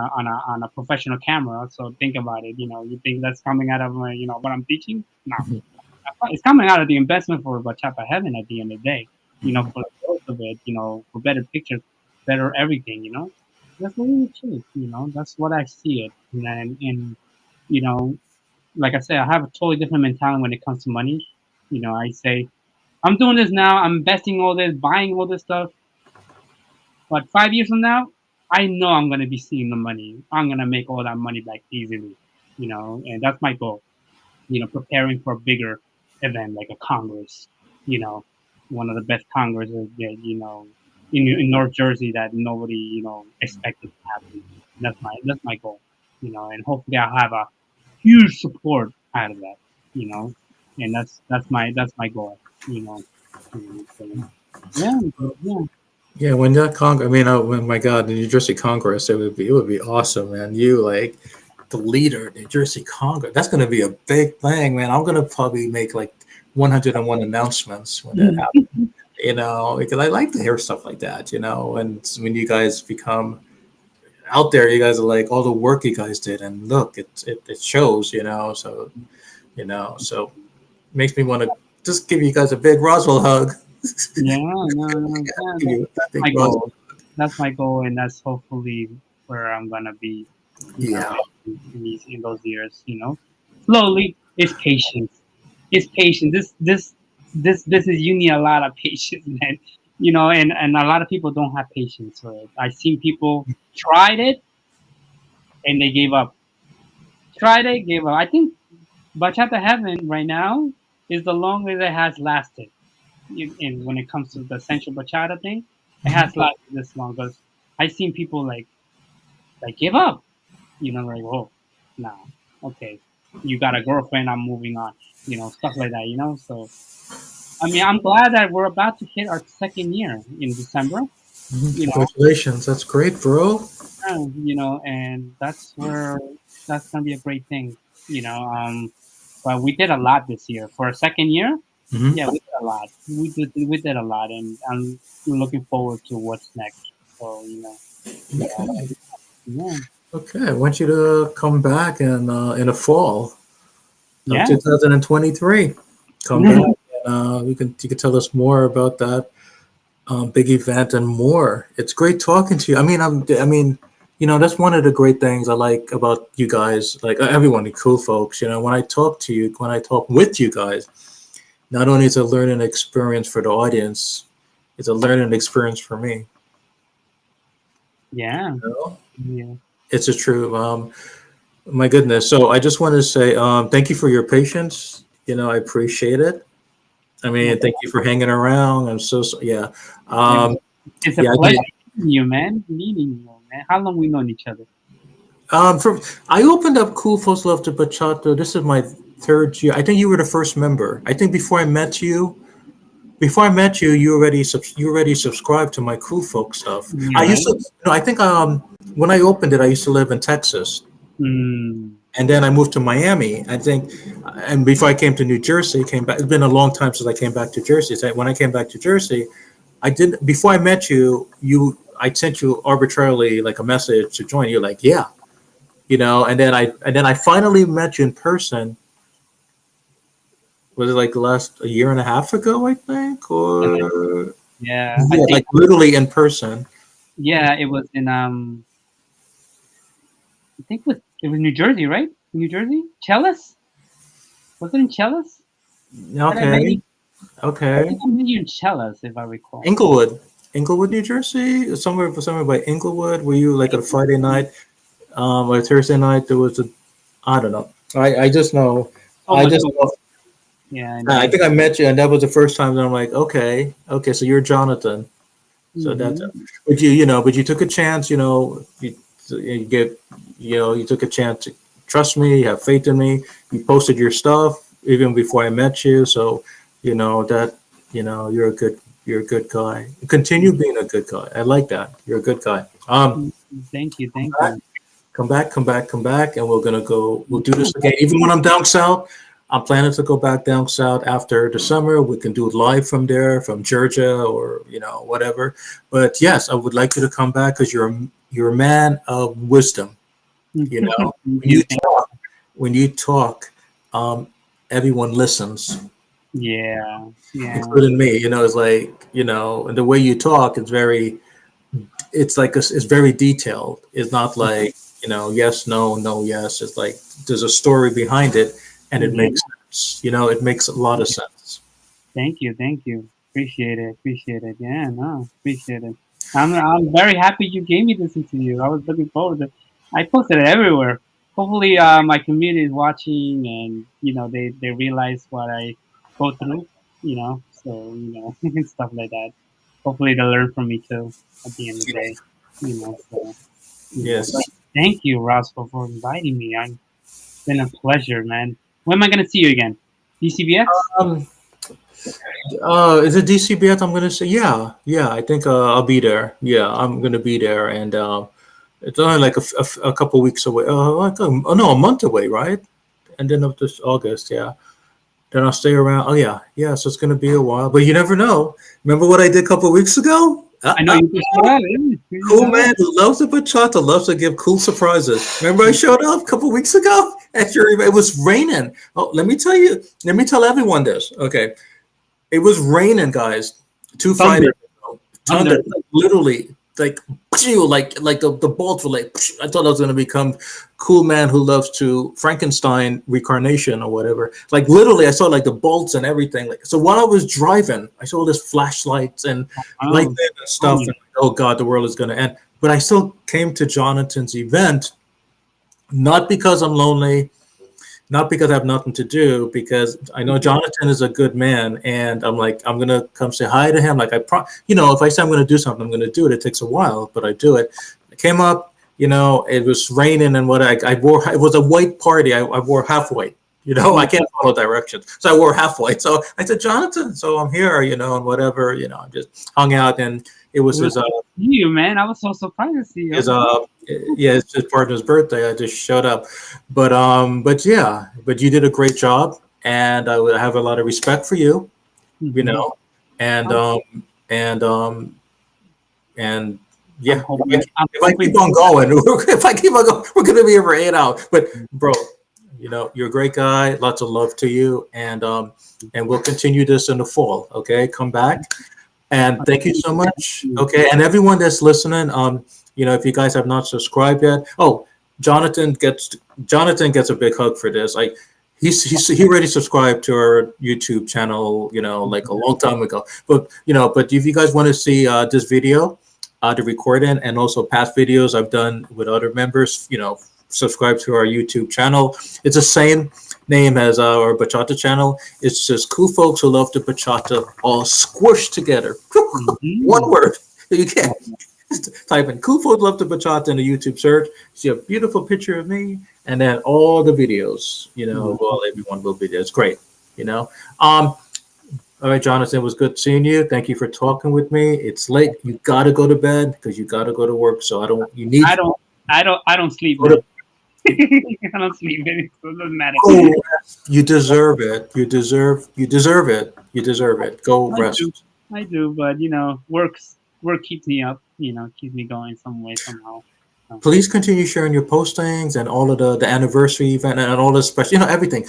a professional camera. So think about it. You think that's coming out of what I'm teaching? No, it's coming out of the investment for Bachata Heaven at the end of the day. For the growth of it. For better pictures, better everything. That's what it is. That's what I see it. And you know, like I said, I have a totally different mentality when it comes to money. I say, I'm doing this now, I'm investing all this, buying all this stuff, but 5 years from now, I know I'm gonna be seeing the money. I'm gonna make all that money back easily. And that's my goal. Preparing for a bigger event like a Congress. You know, one of the best congresses that in North Jersey that nobody expected to happen. That's my goal. And hopefully I'll have a huge support out of that. You know, and that's my goal. You know, so, yeah, yeah, Yeah, when that Congress, I mean, oh my God, the New Jersey Congress, it would be awesome, man. You like the leader, New Jersey Congress. That's going to be a big thing, man. I'm going to probably make like 101 announcements when that happens. Because I like to hear stuff like that. And when you guys become out there, you guys are like all the work you guys did, and look, it shows. So makes me want to just give you guys a big Roswell hug. yeah. No, no, yeah, Give you a that's big my Roswell. goal. That's my goal, and that's hopefully where I'm gonna be. You know, Yeah. in those years. Slowly. It's patience. It's patience. This is you need a lot of patience, man. And a lot of people don't have patience for it. I've seen people tried it and they gave up. Tried it, gave up. I think Bachata Heaven right now is the longest it has lasted. When it comes to the essential bachata thing, it has lasted this long because I've seen people like give up. Like, oh, nah, okay, you got a girlfriend, I'm moving on. Stuff like that. So I mean, I'm glad that we're about to hit our second year in December. You know, Congratulations. That's great, bro. and that's gonna be a great thing. But we did a lot this year for a second year. Hmm. Yeah, we did a lot. We did a lot, and I'm looking forward to what's next. So uh, yeah, Okay, I want you to come back in the fall of yeah, 2023. Come back, and you can tell us more about that big event and more. It's great talking to you. I mean, that's one of the great things I like about you guys, like everyone, the cool folks. When I talk to you, when I talk with you guys, not only is it a learning experience for the audience, it's a learning experience for me. yeah, You know? yeah. It's a true. My goodness. So I just wanted to say thank you for your patience. I appreciate it. I No mean, thank you for hanging around. Yeah. problem. Um, It's a yeah. pleasure meeting you, man. Meeting you, man. How long we known each other? I opened up Cool Folks Love to Bachata. This is my third year. I think you were the first member. I think before I met you, you already subscribed to my Cool Folk stuff. I You're used right. to, I think when I opened it, I used to live in Texas, Mm, and then I moved to Miami. I think, and before I came to New Jersey, came back. It's been a long time since I came back to Jersey. So when I came back to Jersey, I did before I met you. I sent you arbitrarily like a message to join. You're like, yeah. and then I finally met you in person. Was it like the last a year and a half ago, I think, or Yeah, I yeah, think like literally in person. yeah, it was in I think it was New Jersey, right? New Jersey, Chalice. Was it in Chalice that I met Okay, you? I okay. think I met you in Chalice, if I recall. Inglewood, Inglewood, New Jersey, somewhere by Inglewood. Were you like a Friday night, or Thursday night? There was a, I don't know. I just know, Oh, I must just go. know. Yeah, I and think I met you, and that was the first time that I'm like, okay, okay, so you're Jonathan. So that's, hmm but but you took a chance, you get, you took a chance to trust me, have faith in me. You posted your stuff even before I met you. So, that, you're a good guy. Continue being a good guy. I like that. You're a good guy. Thank you, Come thank back, you. come back, come back, come back, and we're gonna go. We'll do Yeah, this again. Even when I'm down south, I'm planning to go back down south after the summer. We can do it live from there, from Georgia, or whatever. But yes, I would like you to come back because you're a man of wisdom. You know, thank when you, you thank. talk, when you talk, um, everyone listens, Yeah, yeah. including me. It's like, and the way you talk is it's like it's very detailed. It's not like, yes, no, no, yes. It's like there's a story behind it, and it Mhm. makes sense. It makes a lot of sense. Thank you, thank you. Appreciate it, appreciate it. Yeah, no, appreciate it. I'm very happy you gave me this interview. I was looking forward to. I posted it everywhere. Hopefully, my community is watching, and they realize what I go through. So and stuff like that. Hopefully, they learn from me too. At the end of the day, so Yes. But thank you, Ross, for inviting me. It's been a pleasure, man. When am I gonna see you again? DCBX? Um. Is it DCBS? I'm gonna say yeah, yeah. I think I'll be there. Yeah, I'm gonna be there, and it's only like a couple weeks away. Oh no, a month away, right? And then of this August, yeah. Then I'll stay around. Oh yeah, yeah. So it's gonna be a while, but you never know. Remember what I did a couple weeks ago? I know you just showed up. Yeah, you just Cool showed up. man who loves the bachata, loves to give cool surprises. Remember I showed up a couple weeks ago? After it was raining. Oh, let me tell you. Let me tell everyone this. Okay, it was raining, guys. Two Fridays Thunder, ago. Thunder, thunder. like, literally, like, phew, like the bolts were like. Phew. I thought I was gonna become cool man who loves to Frankenstein reincarnation or whatever. Like literally, I saw like the bolts and everything. Like so, while I was driving, I saw this flashlights and lightning Oh, and stuff. Aamya. And oh god, the world is gonna end. But I still came to Jonathan's event, not because I'm lonely, not because I have nothing to do, because I know Jonathan is a good man, and I'm like, I'm gonna come say hi to him. Like if I say I'm gonna do something, I'm gonna do it. It takes a while, but I do it. I came up, it was raining, and what I wore, it was a white party. I wore half white. I can't follow directions, so I wore half white. So I said, Jonathan, so I'm here, and whatever, I just hung out, and it It was was his good to see you, man. I was so surprised to see you. I his was like, yeah, it's his partner's birthday. I just showed up, but yeah, but you did a great job, and I would have a lot of respect for you, you mm-hmm. know, and I'm, and and I'm yeah, hoping. I'm if I hoping. keep on going, if I keep on going, we're gonna be here for 8 hours. But bro, you're a great guy. Lots of love to you, and we'll continue this in the fall. Okay, come back. And thank you so much. Okay, and everyone that's listening, if you guys have not subscribed yet, oh, Jonathan gets a big hug for this. Like he already subscribed to our YouTube channel, like a long time ago. But if you guys want to see this video, the recording, and also past videos I've done with other members, subscribe to our YouTube channel. It's the same name as our bachata channel. It's just cool folks who love the bachata all squished together. One Mm-hmm. word. You can't type in cool folks love the bachata in the YouTube search. See a beautiful picture of me, and then all the videos. Well, everyone will be there. It's great. You know. All right, Jonathan, it was good seeing you. Thank you for talking with me. It's late. You gotta go to bed because you gotta go to work. So I don't. You need I to don't. I don't sleep, go to man. I don't sleep. So it doesn't matter. go rest. You deserve it. You deserve it. You deserve it. Go I do. rest. I do. But work keeps me up. Keeps me going some way somehow. Oh, please continue sharing your postings and all of the anniversary event and all the special, everything.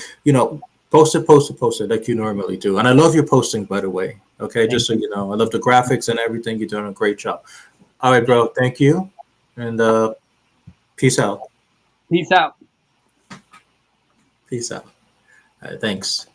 Post it like you normally do. And I love your postings, by the way. Okay, just thank so you. you know, I love the graphics and everything. You're doing a great job. All right, bro. Thank you, and peace out. Peace out. Peace out. All right, thanks.